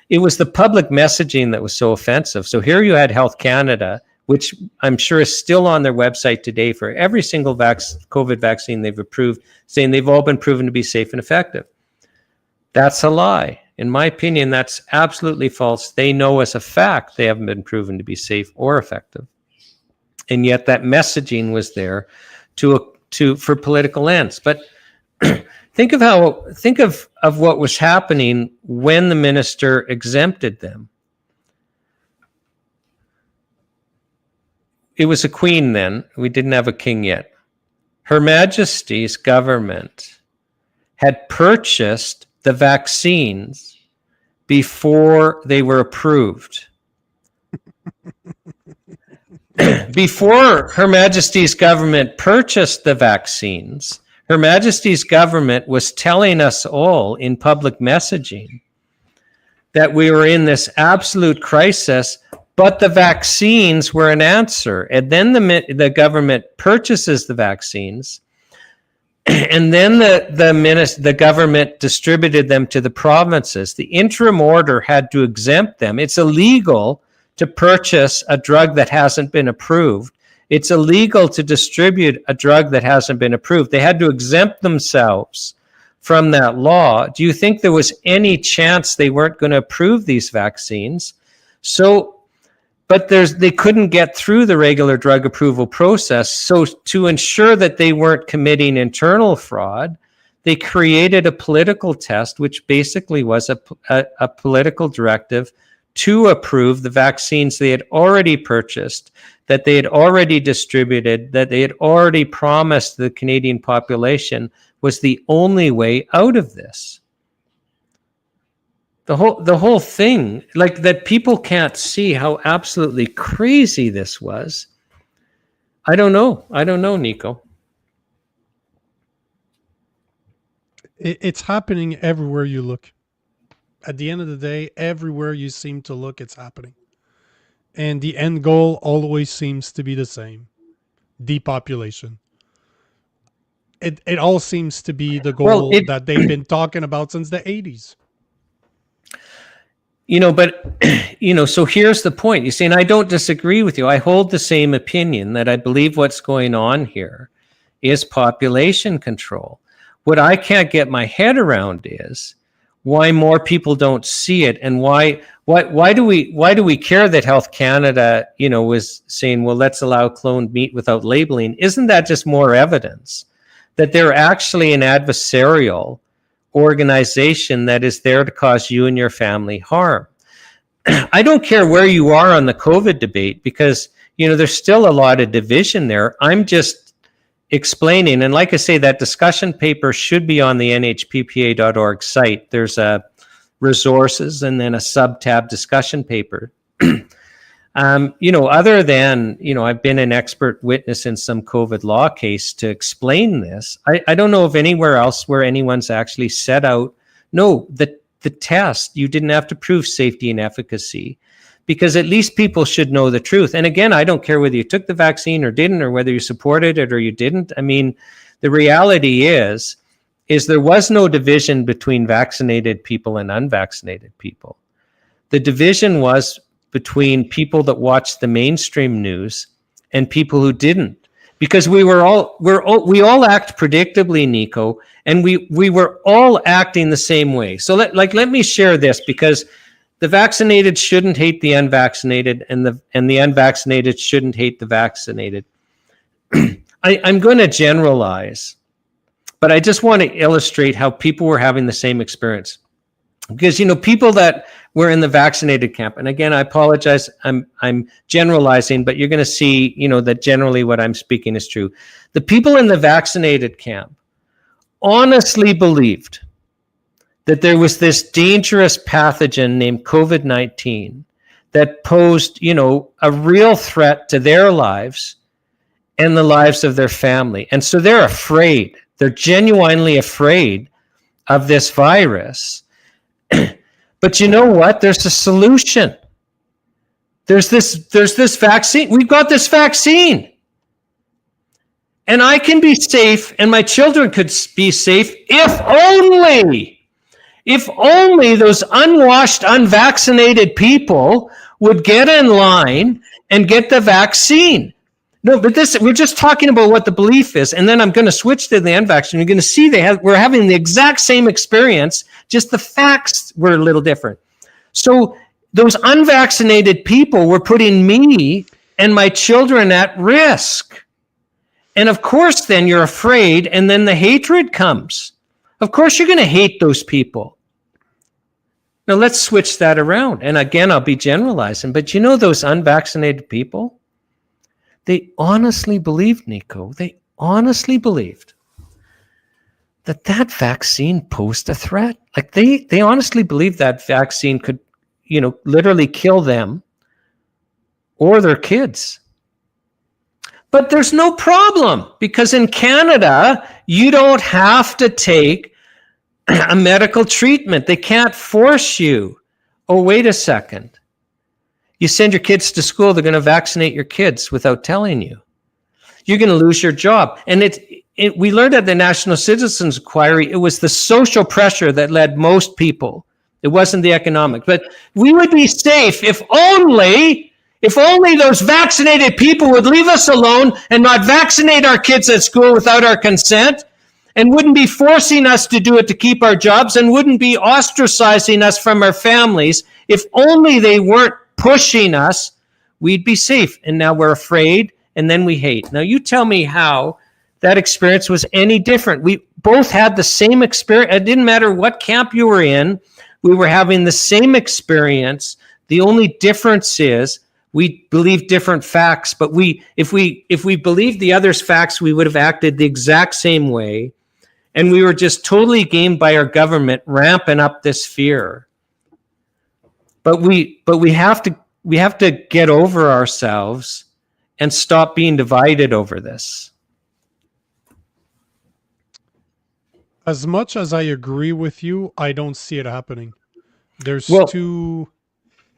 It was the public messaging that was so offensive. So here you had Health Canada, which I'm sure is still on their website today for every single COVID vaccine they've approved, saying they've all been proven to be safe and effective. That's a lie. In my opinion, that's absolutely false. They know as a fact they haven't been proven to be safe or effective. And yet that messaging was there for political ends. But think of what was happening when the minister exempted them. It was a queen then. We didn't have a king yet. Her Majesty's government had purchased the vaccines before they were approved. Before Her Majesty's government purchased the vaccines, Her Majesty's government was telling us all in public messaging that we were in this absolute crisis, but the vaccines were an answer. And then the government purchases the vaccines, and then the government distributed them to the provinces. The interim order had to exempt them. It's illegal to purchase a drug that hasn't been approved. It's illegal to distribute a drug that hasn't been approved. They had to exempt themselves from that law. Do you think there was any chance they weren't going to approve these vaccines? But they couldn't get through the regular drug approval process. So to ensure that they weren't committing internal fraud, they created a political test, which basically was a political directive to approve the vaccines they had already purchased, that they had already distributed, that they had already promised the Canadian population was the only way out of this. The whole thing, like that people can't see how absolutely crazy this was. I don't know, Nico. It's happening everywhere you look. At the end of the day, everywhere you seem to look, it's happening. And the end goal always seems to be the same. Depopulation. It all seems to be the goal that they've been talking about since the 80s. So here's the point. You see, and I don't disagree with you. I hold the same opinion that I believe what's going on here is population control. What I can't get my head around is why more people don't see it, and why do we care that Health Canada, was saying, well, let's allow cloned meat without labeling? Isn't that just more evidence that they're actually an adversarial organization that is there to cause you and your family harm? I don't care where you are on the COVID debate, because there's still a lot of division there. I'm just explaining, and like I say, that discussion paper should be on the nhppa.org site. There's a resources and then a sub-tab discussion paper. Other than, I've been an expert witness in some COVID law case to explain this. I don't know of anywhere else where anyone's actually set out, no, the test, you didn't have to prove safety and efficacy, because at least people should know the truth. And again, I don't care whether you took the vaccine or didn't, or whether you supported it or you didn't. I mean, the reality is there was no division between vaccinated people and unvaccinated people. The division was between people that watched the mainstream news and people who didn't, because we all act predictably, Nico, and we were all acting the same way. So let me share this, because the vaccinated shouldn't hate the unvaccinated, and the unvaccinated shouldn't hate the vaccinated. I'm going to generalize, but I just want to illustrate how people were having the same experience. Because, people that were in the vaccinated camp, and again, I apologize, I'm generalizing, but you're going to see, that generally what I'm speaking is true. The people in the vaccinated camp honestly believed that there was this dangerous pathogen named COVID-19 that posed, a real threat to their lives and the lives of their family. And so they're afraid. They're genuinely afraid of this virus. But you know what? There's a solution. There's this vaccine. We've got this vaccine. And I can be safe, and my children could be safe if only those unwashed, unvaccinated people would get in line and get the vaccine. No, but we're just talking about what the belief is, and then I'm going to switch to the unvaccinated. You're going to see we're having the exact same experience, just the facts were a little different. So those unvaccinated people were putting me and my children at risk. And of course, then you're afraid, and then the hatred comes. Of course, you're going to hate those people. Now, let's switch that around. And again, I'll be generalizing, but those unvaccinated people, they honestly believed, Nico, they honestly believed that vaccine posed a threat. Like they honestly believed that vaccine could, literally kill them or their kids. But there's no problem, because in Canada, you don't have to take a medical treatment. They can't force you. Oh, wait a second. You send your kids to school, they're going to vaccinate your kids without telling you. You're going to lose your job. And we learned at the National Citizens Inquiry, it was the social pressure that led most people. It wasn't the economic. But we would be safe if only those vaccinated people would leave us alone and not vaccinate our kids at school without our consent, and wouldn't be forcing us to do it to keep our jobs, and wouldn't be ostracizing us from our families. If only they weren't pushing us, we'd be safe. And now we're afraid, and then we hate. Now you tell me how that experience was any different. We both had the same experience. It didn't matter what camp you were in. We were having the same experience. The only difference is we believe different facts, but if we believed the other's facts, we would have acted the exact same way. And we were just totally gamed by our government ramping up this fear. But we have to get over ourselves and stop being divided over this. As much as I agree with you, I don't see it happening. There's two,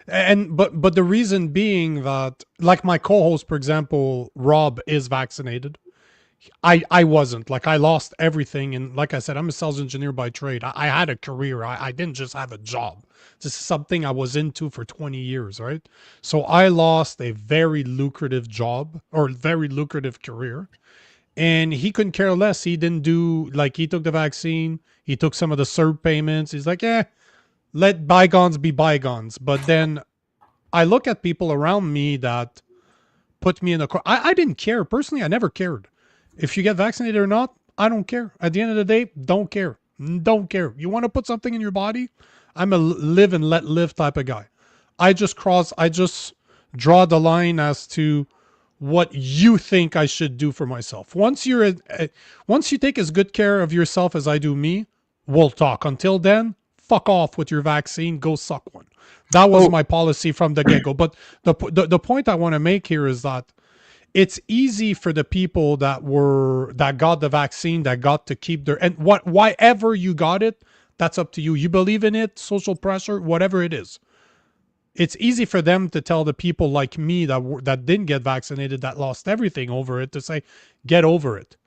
but the reason being that, like my co-host, for example, Rob is vaccinated. I wasn't. Like, I lost everything, and like I said, I'm a sales engineer by trade. I had a career. I didn't just have a job. This is something I was into for 20 years, right? So I lost a very lucrative job, or very lucrative career, and he couldn't care less. He didn't do, like, he took the vaccine, he took some of the CERB payments. He's like, let bygones be bygones. But then I look at people around me that put me in a corner. I didn't care. Personally, I never cared. If you get vaccinated or not, I don't care. At the end of the day, don't care. Don't care. You want to put something in your body? I'm a live and let live type of guy. I just draw the line as to what you think I should do for myself. Once you take as good care of yourself as I do me, we'll talk. Until then, fuck off with your vaccine. Go suck one. That was my policy from the get-go. But the point I want to make here is that it's easy for the people that got the vaccine, that got to keep their, and whyever you got it, that's up to you. You believe in it, social pressure, whatever it is. It's easy for them to tell the people like me that didn't get vaccinated, that lost everything over it, to say, get over it,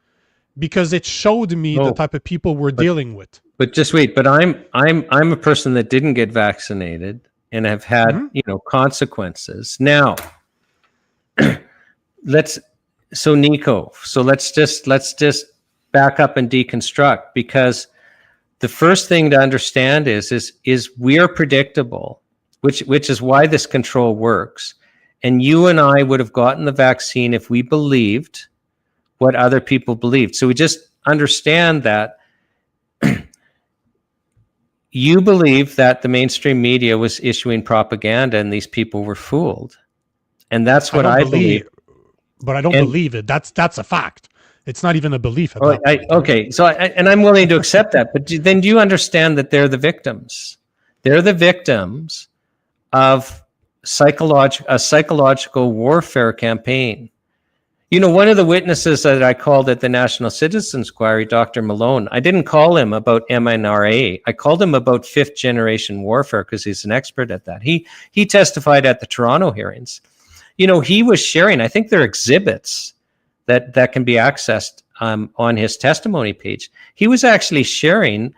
because it showed me the type of people we're dealing with. But just wait. But I'm a person that didn't get vaccinated and have had consequences. Now, Nico. So let's just back up and deconstruct, because the first thing to understand is we're predictable, which is why this control works. And you and I would have gotten the vaccine if we believed what other people believed. So we just understand that you believe that the mainstream media was issuing propaganda and these people were fooled. And that's what I believe. But I don't believe it. That's a fact. It's not even a belief. Okay. So I'm willing to accept that. But then do you understand that they're the victims? They're the victims of a psychological warfare campaign. You know, one of the witnesses that I called at the National Citizens Inquiry, Dr. Malone, I didn't call him about mNRA. I called him about fifth generation warfare because he's an expert at that. He testified at the Toronto hearings. You know, he was sharing, I think there are exhibits that can be accessed on his testimony page. He was actually sharing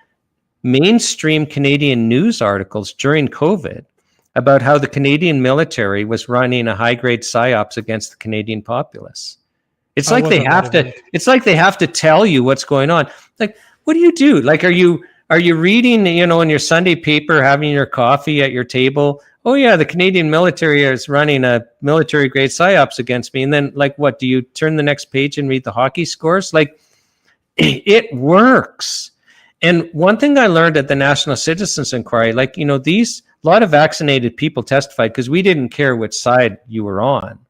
mainstream Canadian news articles during COVID about how the Canadian military was running a high-grade psyops against the Canadian populace. It's like they have to. It's like they have to tell you what's going on. Like, what do you do? Like, are you reading, you know, in your Sunday paper, having your coffee at your table? Oh yeah, the Canadian military is running a military-grade psyops against me. And then, like, what? Do you turn the next page and read the hockey scores? Like, it works. And one thing I learned at the National Citizens Inquiry, like, you know, a lot of vaccinated people testified because we didn't care which side you were on.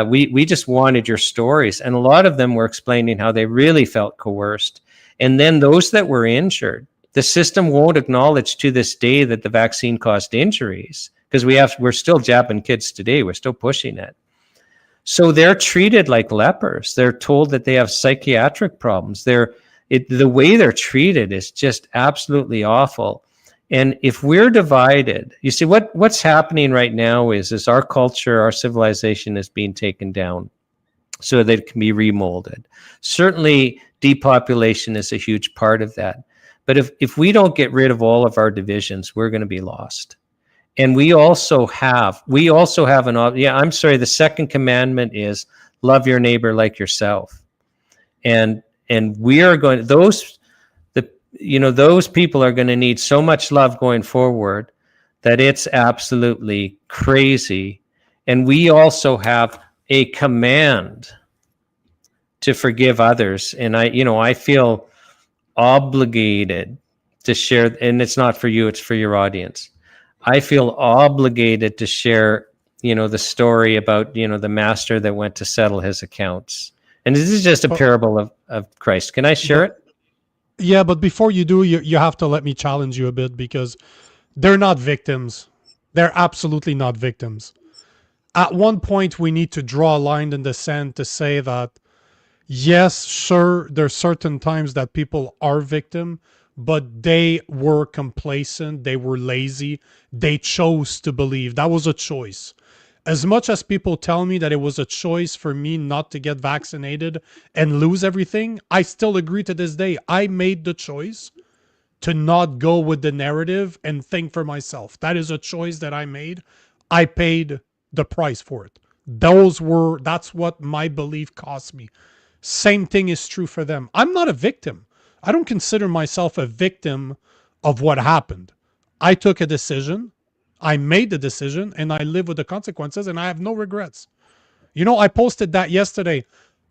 We just wanted your stories. And a lot of them were explaining how they really felt coerced. And then those that were injured, the system won't acknowledge to this day that the vaccine caused injuries, because we're still jabbing kids today. We're still pushing it. So they're treated like lepers. They're told that they have psychiatric problems. The way they're treated is just absolutely awful. And if we're divided, you see what's happening right now is our culture, our civilization is being taken down so that it can be remolded. Certainly depopulation is a huge part of that. But if we don't get rid of all of our divisions, we're going to be lost. And the second commandment is love your neighbor like yourself. And we are going, those people are going to need so much love going forward that it's absolutely crazy. And we also have a command to forgive others. And I feel obligated to share, and it's not for you, it's for your audience. I feel obligated to share, the story about, the master that went to settle his accounts. And this is just a parable of Christ. Can I share it? Yeah, but before you do, you have to let me challenge you a bit, because they're not victims. They're absolutely not victims. At one point, we need to draw a line in the sand to say that, yes, sure, there's certain times that people are victim, but they were complacent, they were lazy, they chose to believe. That was a choice. As much as people tell me that it was a choice for me not to get vaccinated and lose everything, I still agree to this day. I made the choice to not go with the narrative and think for myself. That is a choice that I made. I paid the price for it. That's what my belief cost me. same thing is true for them. I'm not a victim. I don't consider myself a victim of what happened. I took a decision, I made the decision, and I live with the consequences, and I have no regrets. You know, I posted that yesterday.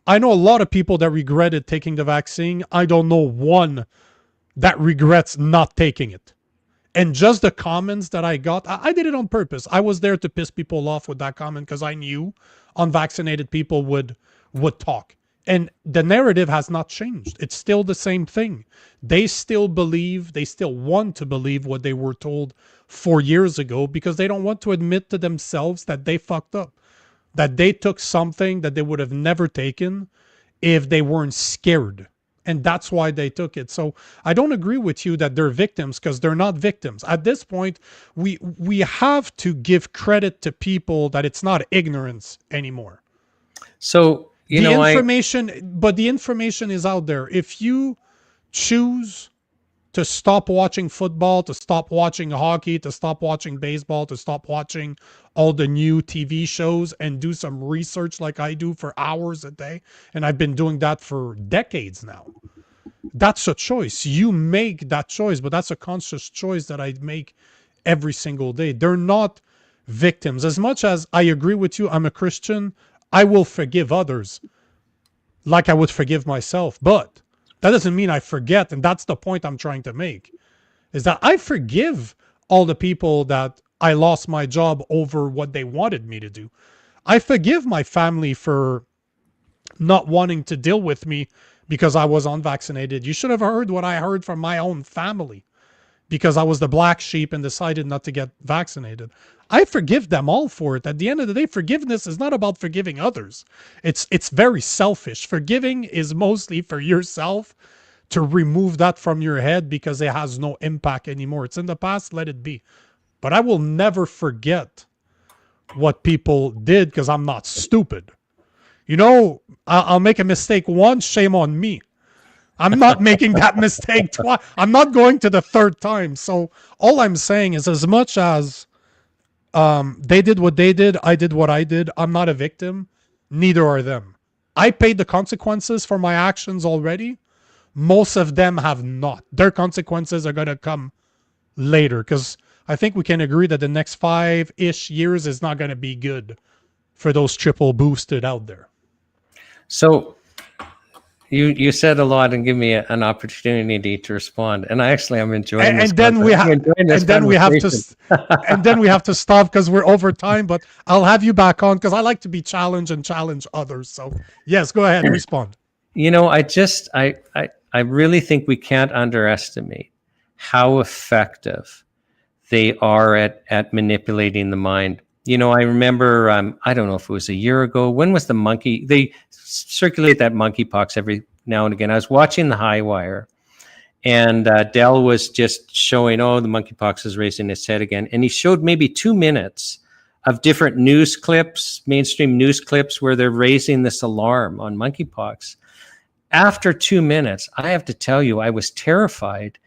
I know a lot of people that regretted taking the vaccine. I don't know one that regrets not taking it. And just the comments that I got, I did it on purpose. I was there to piss people off with that comment because I knew unvaccinated people would talk. And the narrative has not changed. It's still the same thing. They still believe, they still want to believe what they were told 4 years ago because they don't want to admit to themselves that they fucked up, that they took something that they would have never taken if they weren't scared. And that's why they took it. So I don't agree with you that they're victims, because they're not victims. At this point, we have to give credit to people that it's not ignorance anymore. So, the information is out there. If you choose to stop watching football, to stop watching hockey, to stop watching baseball, to stop watching all the new TV shows and do some research like I do for hours a day, and I've been doing that for decades now, that's a choice. You make that choice, but that's a conscious choice that I make every single day. They're not victims. As much as I agree with you, I'm a Christian, I will forgive others like I would forgive myself, but that doesn't mean I forget. And that's the point I'm trying to make, is that I forgive all the people that I lost my job over what they wanted me to do. I forgive my family for not wanting to deal with me because I was unvaccinated. You should have heard what I heard from my own family because I was the black sheep and decided not to get vaccinated. I forgive them all for it. At the end of the day, forgiveness is not about forgiving others. It's very selfish. Forgiving is mostly for yourself, to remove that from your head because it has no impact anymore. It's in the past, let it be. But I will never forget what people did because I'm not stupid. You know, I'll make a mistake once, shame on me. I'm not making that mistake twice. I'm not going to the third time. So all I'm saying is, as much as they did what they did, I did what I did, I'm not a victim. Neither are them. I paid the consequences for my actions already. Most of them have not. Their consequences are going to come later, because I think we can agree that the next 5-ish years is not going to be good for those triple boosted out there. So you said a lot and give me an opportunity to respond, and I'm enjoying this. And then we have to stop because we're over time. But I'll have you back on because I like to be challenged and challenge others. So yes, go ahead and respond. You know, I really think we can't underestimate how effective they are at manipulating the mind. You know, I remember, I don't know if it was a year ago. When was they circulate that monkeypox every now and again. I was watching the High Wire, and Dell was just showing, the monkeypox is raising its head again. And he showed maybe 2 minutes of different news clips, mainstream news clips, where they're raising this alarm on monkeypox. After 2 minutes, I have to tell you, I was terrified,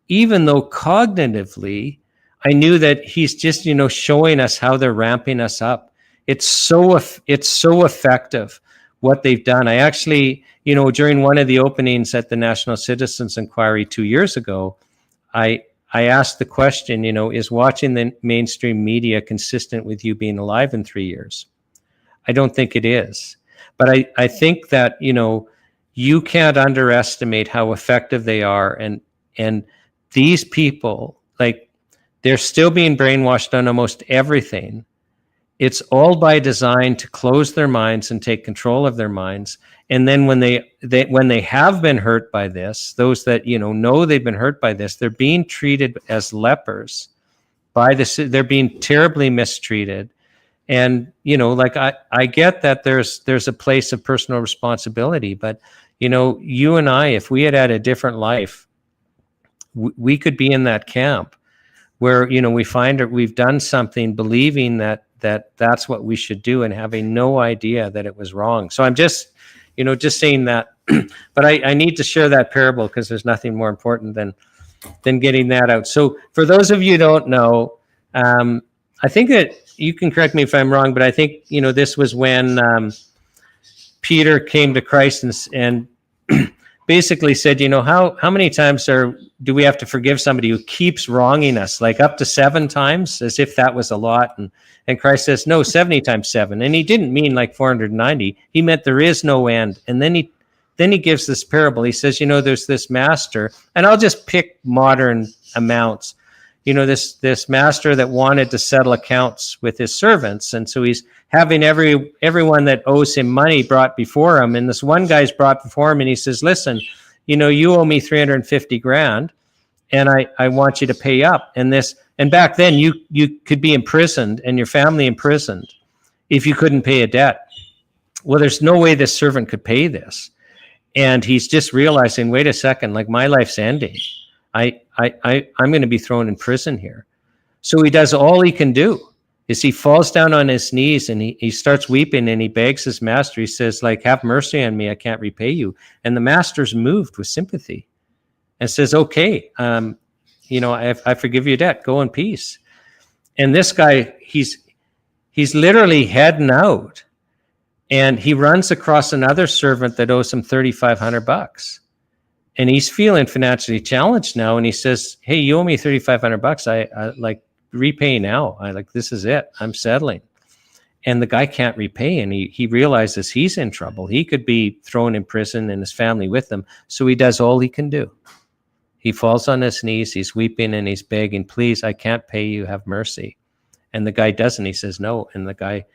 even though cognitively, I knew that he's just, showing us how they're ramping us up. It's so effective what they've done. I actually, during one of the openings at the National Citizens Inquiry 2 years ago, I asked the question, is watching the mainstream media consistent with you being alive in 3 years? I don't think it is. But I think that, you can't underestimate how effective they are. And these people, they're still being brainwashed on almost everything. It's all by design to close their minds and take control of their minds. And then when they have been hurt by this, those that know they've been hurt by this, they're being treated as lepers by this. They're being terribly mistreated. And I get that there's a place of personal responsibility, but you and I, if we had a different life, we could be in that camp where we find that we've done something believing that's what we should do and having no idea that it was wrong. So I'm just saying that, but I need to share that parable because there's nothing more important than getting that out. So for those of you who don't know, I think that you can correct me if I'm wrong, but I think this was when Peter came to Christ and basically said, how many times do we have to forgive somebody who keeps wronging us? Like up to 7 times, as if that was a lot. And Christ says, no, 70 times 7. And he didn't mean like 490. He meant there is no end. And then he gives this parable. He says, there's this master, and I'll just pick modern amounts. This master that wanted to settle accounts with his servants. And so he's having everyone that owes him money brought before him. And this one guy's brought before him and he says, listen, you owe me 350 grand and I want you to pay up. And back then you could be imprisoned and your family imprisoned if you couldn't pay a debt. Well, there's no way this servant could pay this. And he's just realizing, wait a second, like my life's ending. I'm going to be thrown in prison here. So he does all he can do is he falls down on his knees and he starts weeping and he begs his master. He says, like, have mercy on me. I can't repay you. And the master's moved with sympathy and says, okay, I forgive your debt. Go in peace. And this guy, he's literally heading out and he runs across another servant that owes him $3,500. And he's feeling financially challenged now. And he says, hey, you owe me $3,500. I like repay now. This is it. I'm settling. And the guy can't repay. And he realizes he's in trouble. He could be thrown in prison and his family with him. So he does all he can do. He falls on his knees. He's weeping and he's begging, please, I can't pay you. Have mercy. And the guy doesn't. He says no. And the guy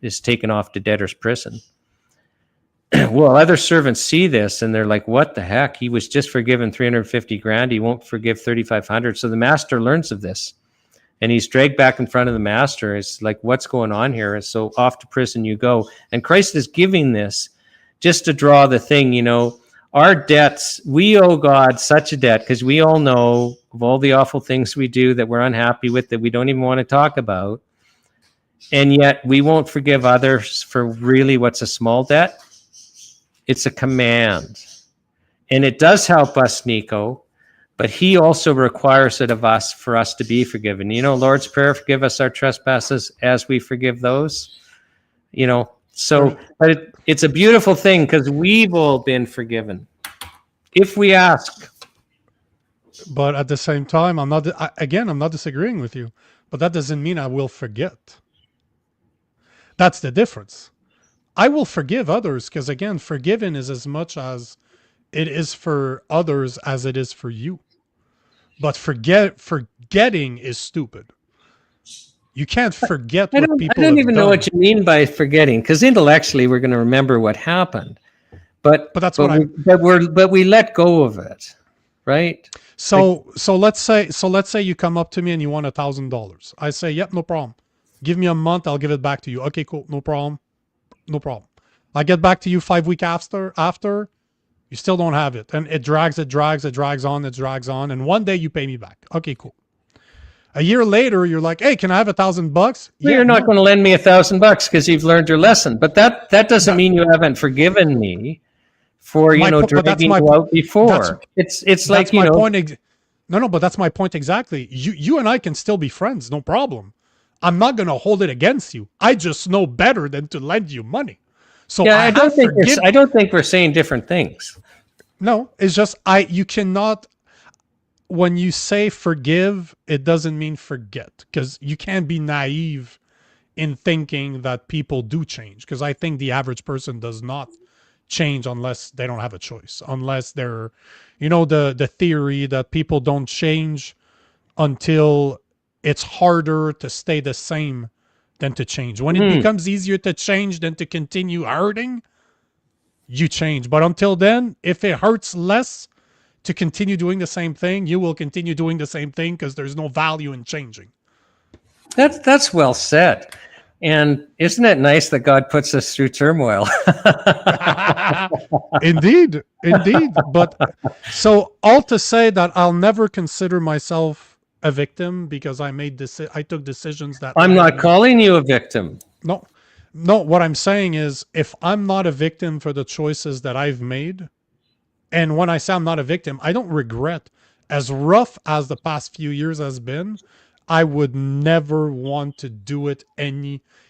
is taken off to debtor's prison. Well, other servants see this and they're like, what the heck? He was just forgiven 350 grand. He won't forgive 3,500. So the master learns of this and he's dragged back in front of the master. It's like, what's going on here? And so off to prison you go. And Christ is giving this just to draw the thing, our debts, we owe God such a debt because we all know of all the awful things we do that we're unhappy with, that we don't even want to talk about. And yet we won't forgive others for really what's a small debt. It's a command. And it does help us, Nico, but he also requires it of us for us to be forgiven. Lord's Prayer, forgive us our trespasses as we forgive those. But it's a beautiful thing because we've all been forgiven if we ask. But at the same time, I'm not disagreeing with you, but that doesn't mean I will forget. That's the difference. I will forgive others because, again, forgiving is as much as it is for others as it is for you. But forgetting is stupid. You can't forget what people have done. I don't even know what you mean by forgetting, because intellectually we're going to remember what happened, but we let go of it, right? So let's say you come up to me and you want $1,000. I say, yep, no problem. Give me a month, I'll give it back to you. Okay, cool, no problem. No problem. I get back to you 5 weeks after, you still don't have it. And it drags on. And one day you pay me back. Okay, cool. A year later, you're like, hey, can I have $1,000? Well, you're not going to lend me $1,000 because you've learned your lesson. But that doesn't mean you haven't forgiven me for, dragging you out before. It's like, my point. No, but that's my point exactly. You and I can still be friends, no problem. I'm not going to hold it against you. I just know better than to lend you money. So yeah, I don't think we're saying different things. No, it's just you cannot. When you say forgive, it doesn't mean forget, because you can't be naive in thinking that people do change. Because I think the average person does not change unless they don't have a choice. Unless they're, the theory that people don't change until it's harder to stay the same than to change. When it becomes easier to change than to continue hurting, you change. But until then, if it hurts less to continue doing the same thing, you will continue doing the same thing because there's no value in changing. That's well said. And isn't it nice that God puts us through turmoil? Indeed. But so all to say that I'll never consider myself a victim because I took decisions that I'm not calling you a victim. No, what I'm saying is if I'm not a victim for the choices that I've made, and when I say I'm not a victim, I don't regret. As rough as the past few years has been, I would never want to do it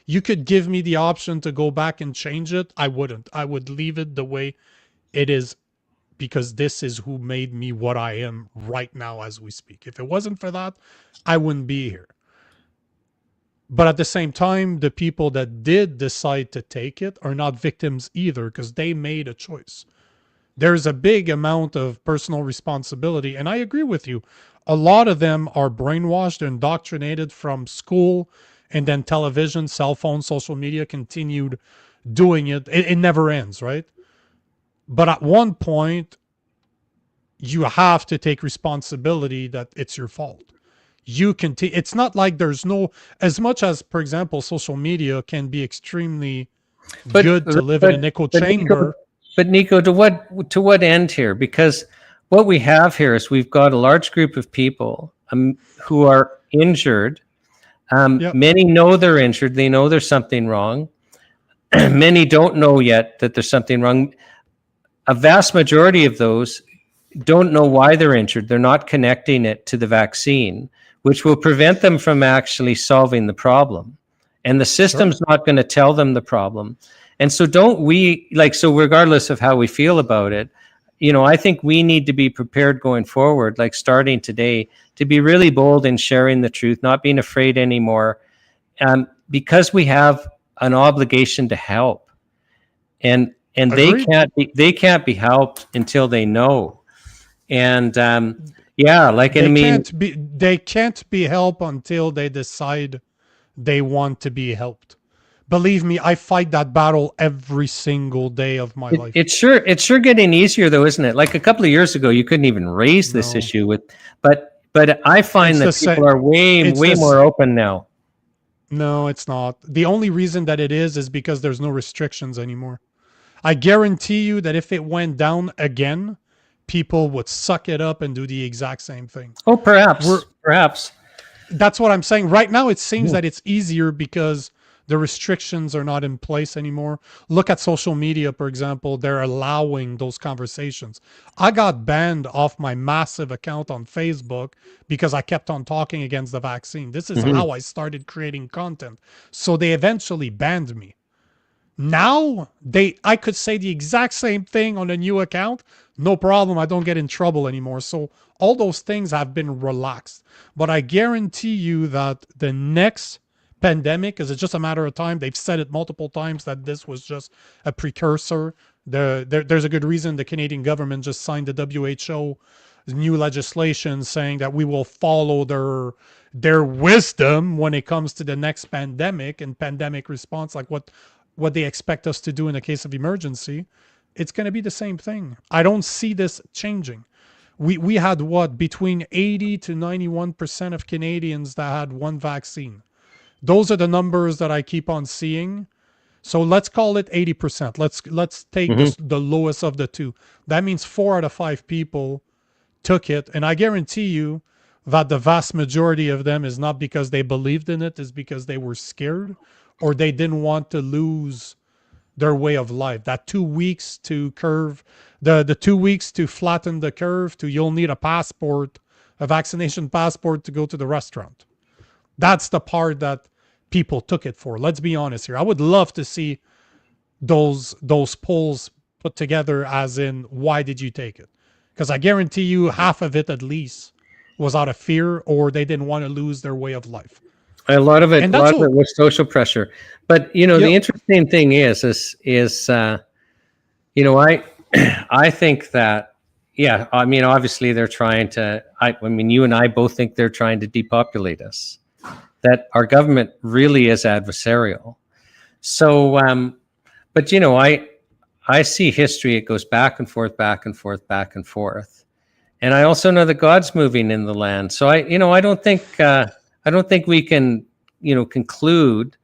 you could give me the option to go back and change it. I wouldn't. I would leave it the way it is, because this is who made me what I am right now as we speak. If it wasn't for that, I wouldn't be here. But at the same time, the people that did decide to take it are not victims either, because they made a choice. There's a big amount of personal responsibility. And I agree with you. A lot of them are brainwashed, indoctrinated from school, and then television, cell phone, social media continued doing it. It never ends, right? But at one point, you have to take responsibility that it's your fault. You can it's not like there's no, as much as, for example, social media can be extremely good to live in an echo chamber. But Nico, to what end here? Because what we have here is we've got a large group of people who are injured. Many know they're injured. They know there's something wrong. Many don't know yet that there's something wrong. A vast majority of those don't know why they're injured. They're not connecting it to the vaccine, which will prevent them from actually solving the problem. And the system's not going to tell them the problem. And so so regardless of how we feel about it, I think we need to be prepared going forward, like starting today, to be really bold in sharing the truth, not being afraid anymore, because we have an obligation to help. And they can't be helped until they know. And they can't be helped until they decide they want to be helped. Believe me, I fight that battle every single day of my life. It's sure getting easier though, isn't it? Like a couple of years ago, you couldn't even raise this issue but I find that people are way more open now. No, it's not. The only reason that it is because there's no restrictions anymore. I guarantee you that if it went down again, people would suck it up and do the exact same thing. Oh, perhaps. That's what I'm saying. Right now, it seems that it's easier because the restrictions are not in place anymore. Look at social media, for example. They're allowing those conversations. I got banned off my massive account on Facebook because I kept on talking against the vaccine. This is how I started creating content. So they eventually banned me. Now, I could say the exact same thing on a new account. No problem. I don't get in trouble anymore. So all those things have been relaxed. But I guarantee you that the next pandemic, is it's just a matter of time. They've said it multiple times that this was just a precursor. There's a good reason the Canadian government just signed the WHO new legislation saying that we will follow their wisdom when it comes to the next pandemic and pandemic response, like what they expect us to do in a case of emergency. It's going to be the same thing. I don't see this changing. We had between 80 to 91% of Canadians that had one vaccine. Those are the numbers that I keep on seeing. So let's call it 80%. Let's take the lowest of the two. That means 4 out of 5 people took it. And I guarantee you that the vast majority of them is not because they believed in it, is because they were scared or they didn't want to lose their way of life. That 2 weeks to curve, the 2 weeks to flatten the curve to you'll need a passport, a vaccination passport to go to the restaurant. That's the part that people took it for. Let's be honest here. I would love to see those polls put together, as in, why did you take it? Because I guarantee you half of it at least was out of fear, or they didn't want to lose their way of life. A lot of it was social pressure. But the interesting thing is I think that, obviously they're trying to. You and I both think they're trying to depopulate us. That our government really is adversarial. So, I see history. It goes back and forth, back and forth, back and forth. And I also know that God's moving in the land. So I don't think we can, conclude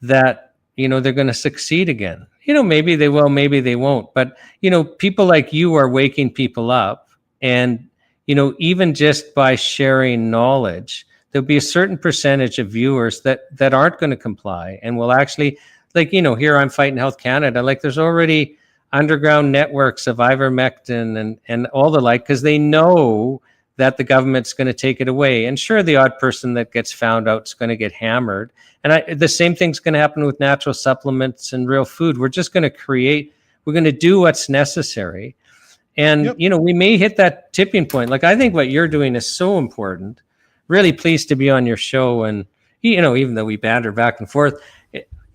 that, they're going to succeed again. Maybe they will, maybe they won't. But, people like you are waking people up. And, even just by sharing knowledge, there'll be a certain percentage of viewers that aren't going to comply and will actually, here I'm Fighting Health Canada. There's already underground networks of ivermectin and all the like, because they know that the government's going to take it away. And sure, the odd person that gets found out is going to get hammered. And the same thing's going to happen with natural supplements and real food. We're just going to do what's necessary. And, we may hit that tipping point. Like, I think what you're doing is so important. Really pleased to be on your show. And, even though we banter back and forth,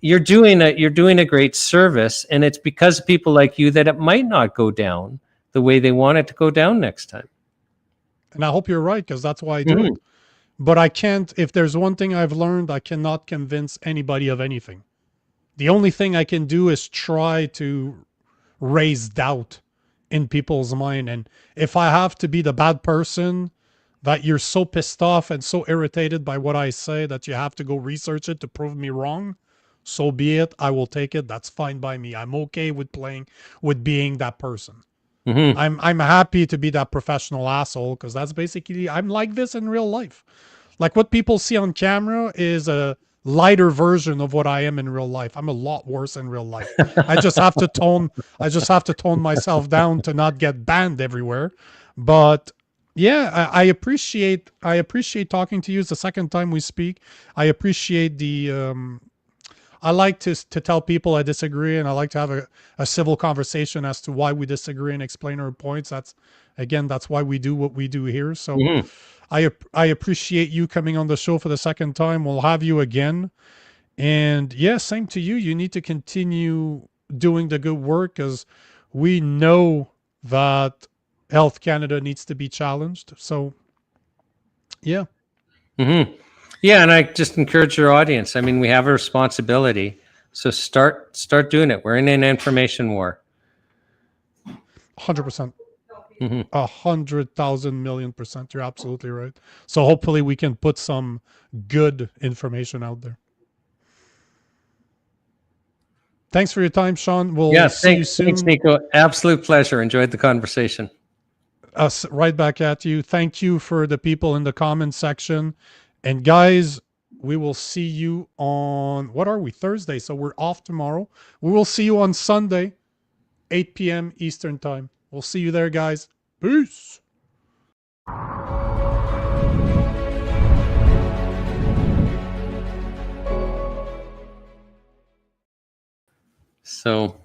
you're doing a great service. And it's because of people like you that it might not go down the way they want it to go down next time. And I hope you're right, because that's why I do it. But I can't, if there's one thing I've learned, I cannot convince anybody of anything. The only thing I can do is try to raise doubt in people's mind. And if I have to be the bad person that you're so pissed off and so irritated by what I say that you have to go research it to prove me wrong, so be it. I will take it. That's fine by me. I'm okay with being that person. I'm happy to be that professional asshole, because that's basically, I'm like this in real life. Like, what people see on camera is a lighter version of what I am in real life. I'm a lot worse in real life. I just have to tone myself down to not get banned everywhere. But yeah, I appreciate talking to you. It's the second time we speak. I appreciate I like to tell people I disagree, and I like to have a civil conversation as to why we disagree and explain our points. That's why we do what we do here. So I appreciate you coming on the show for the second time. We'll have you again. And yeah, same to you. You need to continue doing the good work, because we know that Health Canada needs to be challenged. So yeah. Yeah, and I just encourage your audience. I mean, we have a responsibility, so start doing it. We're in an information war. 100%. 100,000,000,000%. You're absolutely right. So hopefully we can put some good information out there. Thanks for your time, Shawn. We'll see you soon. Thanks, Nico. Absolute pleasure. Enjoyed the conversation. Us right back at you. Thank you for the people in the comment section. And guys, we will see you on, what are we, Thursday? So we're off tomorrow. We will see you on Sunday, 8 p.m. Eastern time. We'll see you there, guys. Peace. So